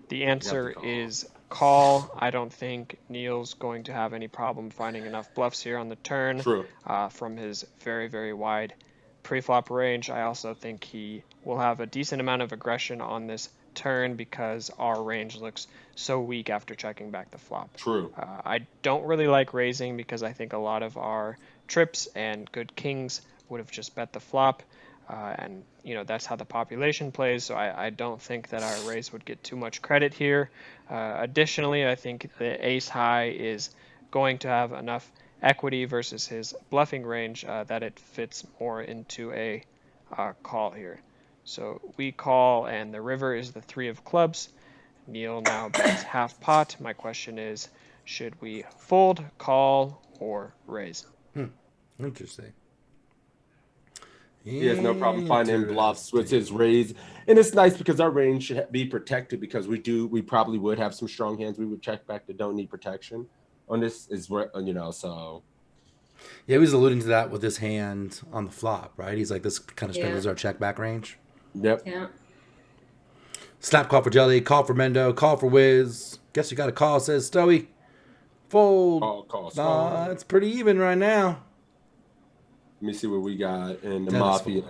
The answer is call. I don't think Neil's going to have any problem finding enough bluffs here on the turn. True. From his very, very wide pre-flop range. I also think he will have a decent amount of aggression on this turn because our range looks so weak after checking back the flop. True. I don't really like raising because I think a lot of our trips and good kings would have just bet the flop. And, that's how the population plays, so I don't think that our raise would get too much credit here. Additionally, I think the ace high is going to have enough equity versus his bluffing range that it fits more into a call here. So we call, and the river is the 3 of clubs. Neil now bets half pot. My question is, should we fold, call, or raise? Interesting. He has no problem finding bluffs with his raise, and it's nice because our range should be protected because we probably would have some strong hands. We would check back that don't need protection on this is where so. Yeah, he was alluding to that with his hand on the flop, right? He's like, this kind of strengthens our check back range. Yep. Yeah. Snap call for Jelly, call for Mendo, call for Wiz. Guess you got a call, says Stoey. Fold. Call. It's pretty even right now. Let me see what we got in the Mafia.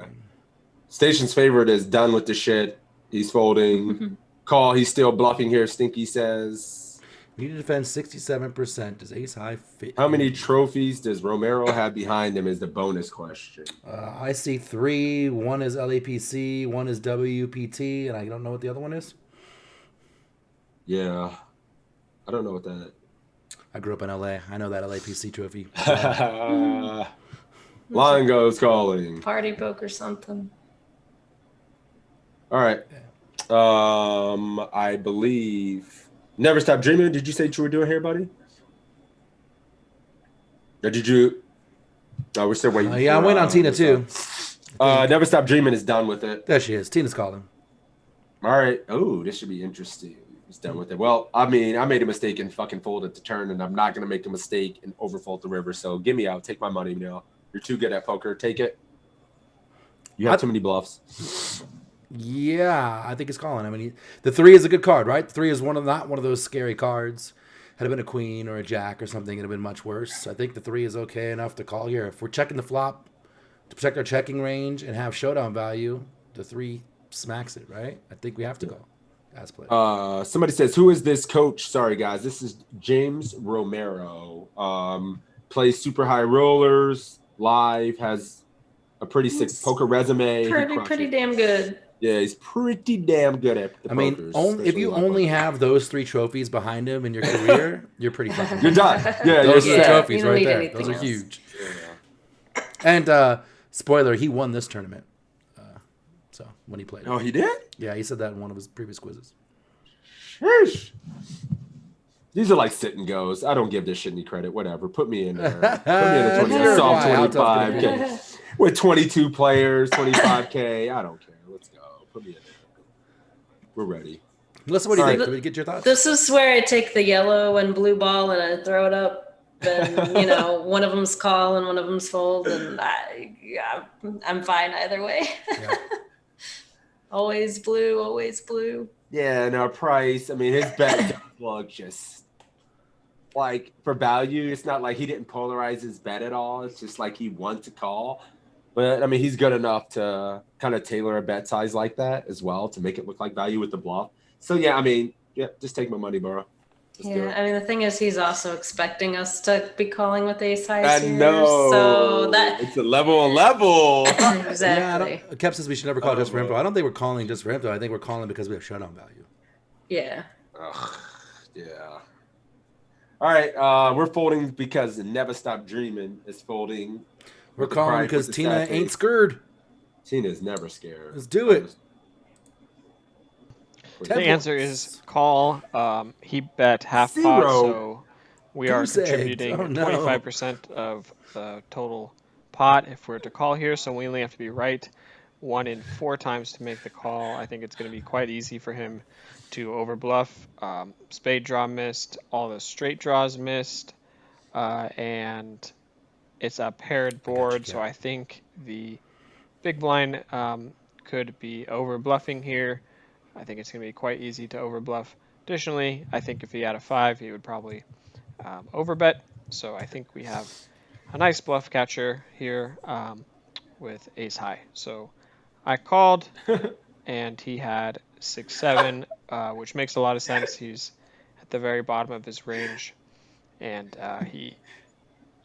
Station's favorite is done with the shit. He's folding. Call. He's still bluffing here. Stinky says. Need to defend 67%. Does ace high fit? How many trophies does Romero have behind him is the bonus question. I see 3. One is LAPC, one is WPT, and I don't know what the other one is. Yeah. I don't know what that. I grew up in LA. I know that LAPC trophy. Longo's calling. Party book or something. All right. I believe Never Stop Dreaming. Did you say what you were doing here, buddy? Or did you? Oh, we're still waiting. Yeah, I'm waiting on Tina too. Never Stop Dreaming is done with it. There she is. Tina's calling. All right. Oh, this should be interesting. He's done with it. Well, I mean, I made a mistake and fucking folded the turn, and I'm not going to make a mistake and overfold the river. So give me out. Take my money now. You're too good at poker. Take it. You have too many bluffs. Yeah, I think he's calling. I mean, the 3 is a good card, right? The 3 is not one of those scary cards. Had it been a queen or a jack or something, it'd have been much worse. So I think the 3 is okay enough to call here. If we're checking the flop to protect our checking range and have showdown value, the 3 smacks it, right? I think we have to go. As played. Somebody says, who is this coach? Sorry, guys. This is James Romero. Plays super high rollers. Live, has a pretty sick poker resume. Pretty damn good. Yeah, he's pretty damn good at the pokers. If you only have those 3 trophies behind him in your career, you're pretty fucking good. You're done. Yeah, those you're are the trophies right there. Those are huge. Yeah. And spoiler, he won this tournament. So when he played. Oh, he did? Yeah, he said that in one of his previous quizzes. Sheesh. These are like sit and goes. I don't give this shit any credit. Whatever. Put me in there. Put me in a 20. Soft 25K. With 22 players, 25K. I don't care. Let's go. Put me in there. We're ready. Melissa, what do you think? Can we get your thoughts? This is where I take the yellow and blue ball and I throw it up. And, one of them's call and one of them's fold. And I'm fine either way. Yeah. Always blue, always blue. Yeah, and our price, I mean, his bet does look just like for value. It's not like he didn't polarize his bet at all. It's just like he wants to call. But I mean, he's good enough to kind of tailor a bet size like that as well to make it look like value with the bluff. So yeah, I mean, yeah, just take my money, bro. Yeah, I mean, the thing is, he's also expecting us to be calling with ace highs I here. know. So that It's a level on level. exactly. Yeah, Kev says we should never call just for info. I don't think we're calling just for info. I think we're calling because we have showdown value. Yeah. Ugh, yeah. All right, we're folding because Never Stop Dreaming is folding. We're calling because Tina ain't scared. Tina's never scared. Let's do it. The answer is call. He bet half pot, so we are contributing 25% of the total pot if we're to call here. So we only have to be right 1 in 4 times to make the call. I think it's going to be quite easy for him to overbluff. Spade draw missed, all the straight draws missed, and it's a paired board. So I think the big blind could be overbluffing here. I think it's going to be quite easy to overbluff. Additionally, I think if he had a 5, he would probably overbet. So I think we have a nice bluff catcher here with ace high. So I called, and he had 6-7, which makes a lot of sense. He's at the very bottom of his range, and he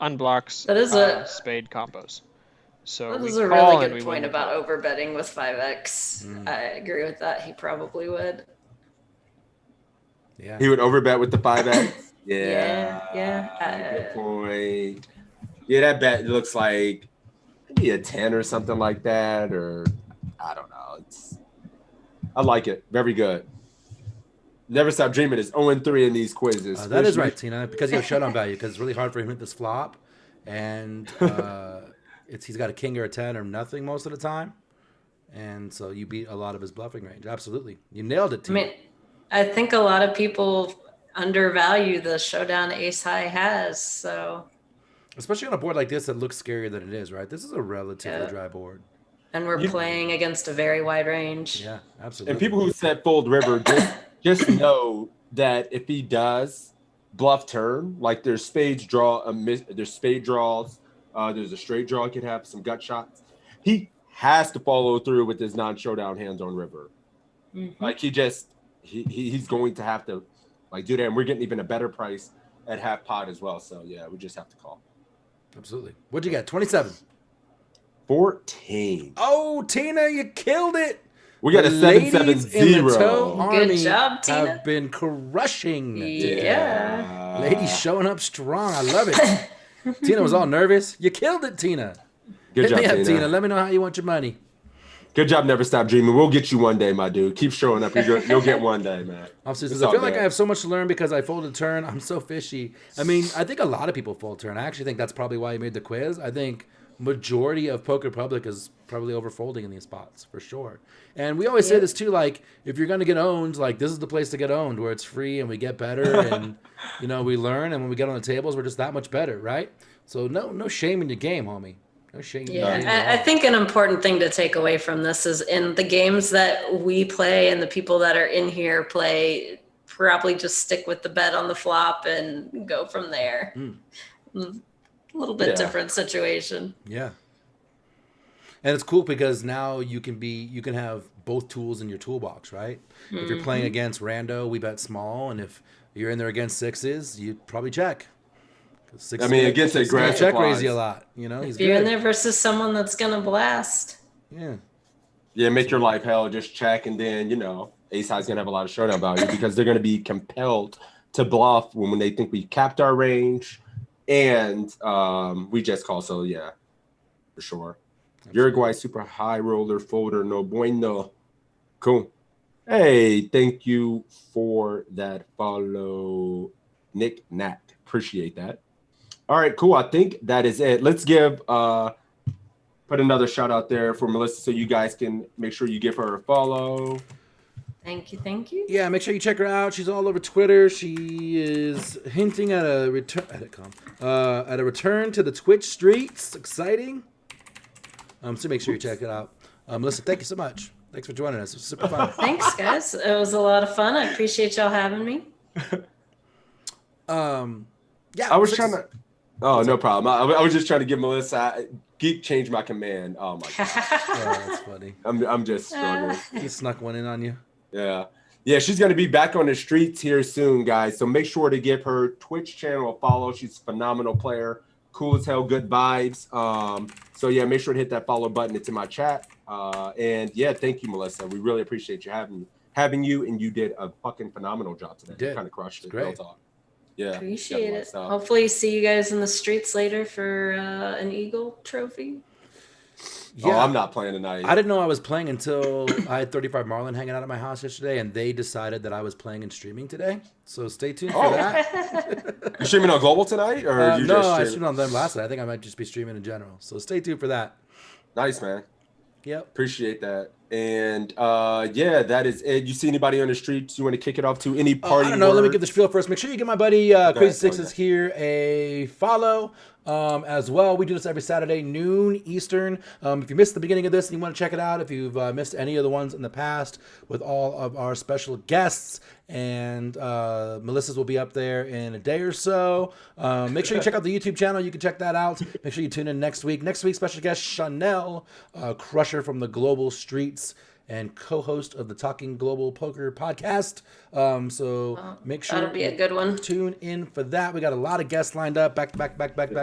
unblocks spade combos. So that is a really good point about overbetting with 5x. I agree with that. He probably would. Yeah. He would overbet with the 5x. Yeah. Good point. Yeah, that bet looks like maybe a 10 or something like that, or I don't know. I like it. Very good. Never Stop Dreaming is 0-3 in these quizzes. That is right, Tina, because you have showdown value, because it's really hard for him to hit this flop, and he's got a king or a 10 or nothing most of the time, and so you beat a lot of his bluffing range. Absolutely. You nailed it, Tina. I mean, I think a lot of people undervalue the showdown ace high has, so. Especially on a board like this that looks scarier than it is, right? This is a relatively dry board. And we're playing against a very wide range. Yeah, absolutely. And people who said fold river, just know that if he does bluff turn, like there's spades draw, there's spade draws, there's a straight draw he could have, some gut shots. He has to follow through with his non-showdown hands on river. Mm-hmm. Like he's going to have to do that, and we're getting even a better price at half pot as well. So yeah, we just have to call. Absolutely. What'd you get? 27. 14. Oh, Tina, you killed it. We got a 7-7-0. Good job, Tina. Have been crushing. Yeah. Ladies showing up strong. I love it. Tina was all nervous. You killed it, Tina. Good job, Hit me up, Tina. Let me know how you want your money. Good job, Never Stop Dreaming. We'll get you one day, my dude. Keep showing up. You'll get one day, man. I feel like I have so much to learn because I folded turn. I'm so fishy. I mean, I think a lot of people fold turn. I actually think that's probably why you made the quiz. I think majority of Poker Public is probably overfolding in these spots for sure. And we always say this too, like if you're going to get owned, like this is the place to get owned where it's free and we get better and we learn, and when we get on the tables we're just that much better, right? So no shame in your game, homie. No shame. I think an important thing to take away from this is in the games that we play and the people that are in here play, probably just stick with the bet on the flop and go from there. A little bit different situation. Yeah. And it's cool because now you can have both tools in your toolbox, right? Mm-hmm. If you're playing against rando, we bet small, and if you're in there against sixes, you probably check. Against aggressive check raise you a lot. He's if you're in there versus someone that's gonna blast. Yeah, make your life hell. Just check, and then ace high's gonna have a lot of showdown value because they're gonna be compelled to bluff when they think we capped our range, and we just call. So yeah, for sure. Absolutely. Uruguay super high roller folder no bueno. Cool. Hey, thank you for that follow, Nick Nat. Appreciate that. All right, cool. I think that is it. Let's give put another shout out there for Melissa so you guys can make sure you give her a follow. Thank you. Yeah, make sure you check her out. She's all over Twitter. She is hinting at a return to the Twitch streets. Exciting. So make sure you check it out. Melissa, thank you so much. Thanks for joining us. It was super fun. Thanks, guys. It was a lot of fun. I appreciate y'all having me. Yeah, I was trying to. Oh, no problem. I was just trying to give Melissa. Geek changed my command. Oh my god. Oh, that's funny. I'm just struggling. He snuck one in on you. Yeah. Yeah, she's going to be back on the streets here soon, guys. So make sure to give her Twitch channel a follow. She's a phenomenal player, cool as hell, good vibes. So yeah, make sure to hit that follow button. It's in my chat. And yeah, thank you, Melissa. We really appreciate you having you, and you did a fucking phenomenal job today. You kind of crushed it. Great. Real talk. Yeah, appreciate it. Hopefully, see you guys in the streets later for an Eagle trophy. Yeah. Oh, I'm not playing tonight. I didn't know I was playing until I had 35 Marlin hanging out at my house yesterday, and they decided that I was playing and streaming today. So stay tuned for that. You streaming on Global tonight, or you no? just I streamed on them last night. I think I might just be streaming in general. So stay tuned for that. Nice, man. Yep. Appreciate that. And yeah, that is it. You see anybody on the streets you want to kick it off to? Any party? I don't know. Words? Let me give the spiel first. Make sure you give my buddy Crazy Sixes here a follow as well. We do this every Saturday, noon Eastern. If you missed the beginning of this and you want to check it out, if you've missed any of the ones in the past with all of our special guests, and Melissa's will be up there in a day or so. Make sure you check out the YouTube channel. You can check that out. Make sure you tune in next week. Next week's special guest, Chanel, Crusher from the Global Streets and co-host of the Talking Global Poker podcast. So make sure that'll be a good one. Tune in for that. We got a lot of guests lined up, back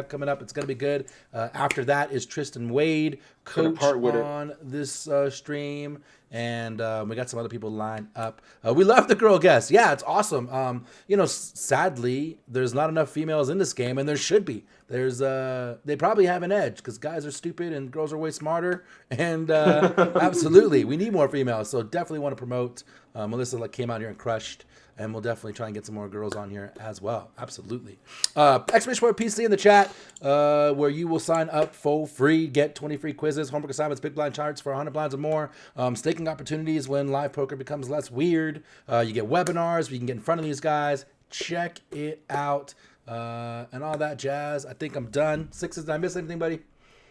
coming up. It's gonna be good. After that is Tristan Wade, coach on this stream. And we got some other people lined up. We love the girl guests. Yeah, it's awesome. Sadly, there's not enough females in this game, and there should be. They probably have an edge because guys are stupid and girls are way smarter. And absolutely, we need more females. So definitely want to promote. Melissa came out here and crushed. And we'll definitely try and get some more girls on here as well. Absolutely. Exclamation point PC in the chat, where you will sign up for free, get 20 free quizzes, homework assignments, big blind charts for 100 blinds or more, staking opportunities when live poker becomes less weird. You get webinars where you can get in front of these guys. Check it out and all that jazz. I think I'm done. Sixes, did I miss anything, buddy?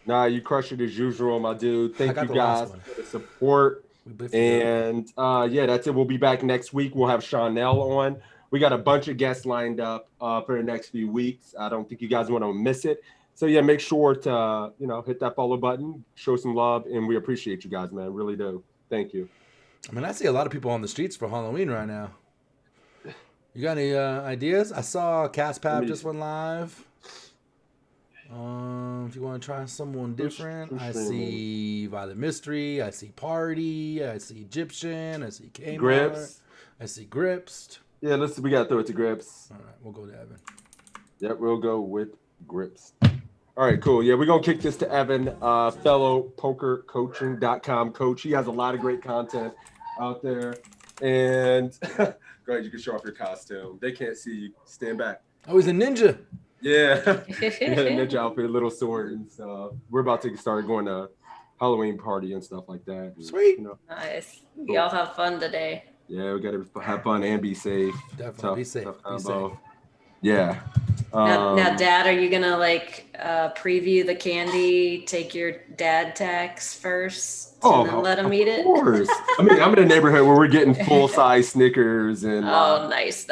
Nah, you crushed it as usual, my dude. Thank you guys for the support. And yeah, that's it. We'll be back next week. We'll have Chanel on. We got a bunch of guests lined up for the next few weeks. I don't think you guys want to miss it. So yeah, make sure to hit that follow button, show some love, and we appreciate you guys, man. Really do. Thank you. I mean, I see a lot of people on the streets for Halloween right now. You got any ideas? I saw Caspap just went live. If you want to try someone different, I see Violet Mystery, I see Party, I see Egyptian, I see Kmart, Grips. I see Grips. Yeah, we gotta throw it to Grips. All right, we'll go to Evan. Yep, we'll go with Grips. All right, cool. Yeah, we're gonna kick this to Evan, fellow pokercoaching.com coach. He has a lot of great content out there. And go ahead, you can show off your costume. They can't see you. Stand back. Oh, he's a ninja. Yeah, he had a ninja outfit, a little sword and stuff. We're about to start going to Halloween party and stuff like that. Sweet. Nice. Y'all have fun today. Yeah, we got to have fun and be safe. Definitely be safe. Be safe. Yeah. Now, Dad, are you gonna preview the candy? Take your dad tax first, and then let him eat it. Of course. I mean, I'm in a neighborhood where we're getting full size Snickers and. Oh, nice.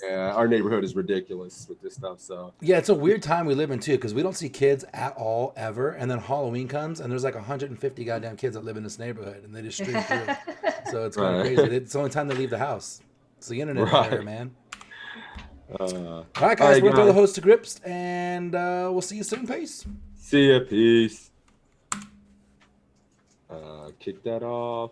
Yeah, our neighborhood is ridiculous with this stuff. So. Yeah, it's a weird time we live in too, because we don't see kids at all ever, and then Halloween comes, and there's like 150 goddamn kids that live in this neighborhood, and they just stream through. So it's kind of crazy. It's the only time they leave the house. It's the internet era, man. All right, guys, we'll throw the host to Grips, and we'll see you soon. Peace. See ya. Peace. Kick that off.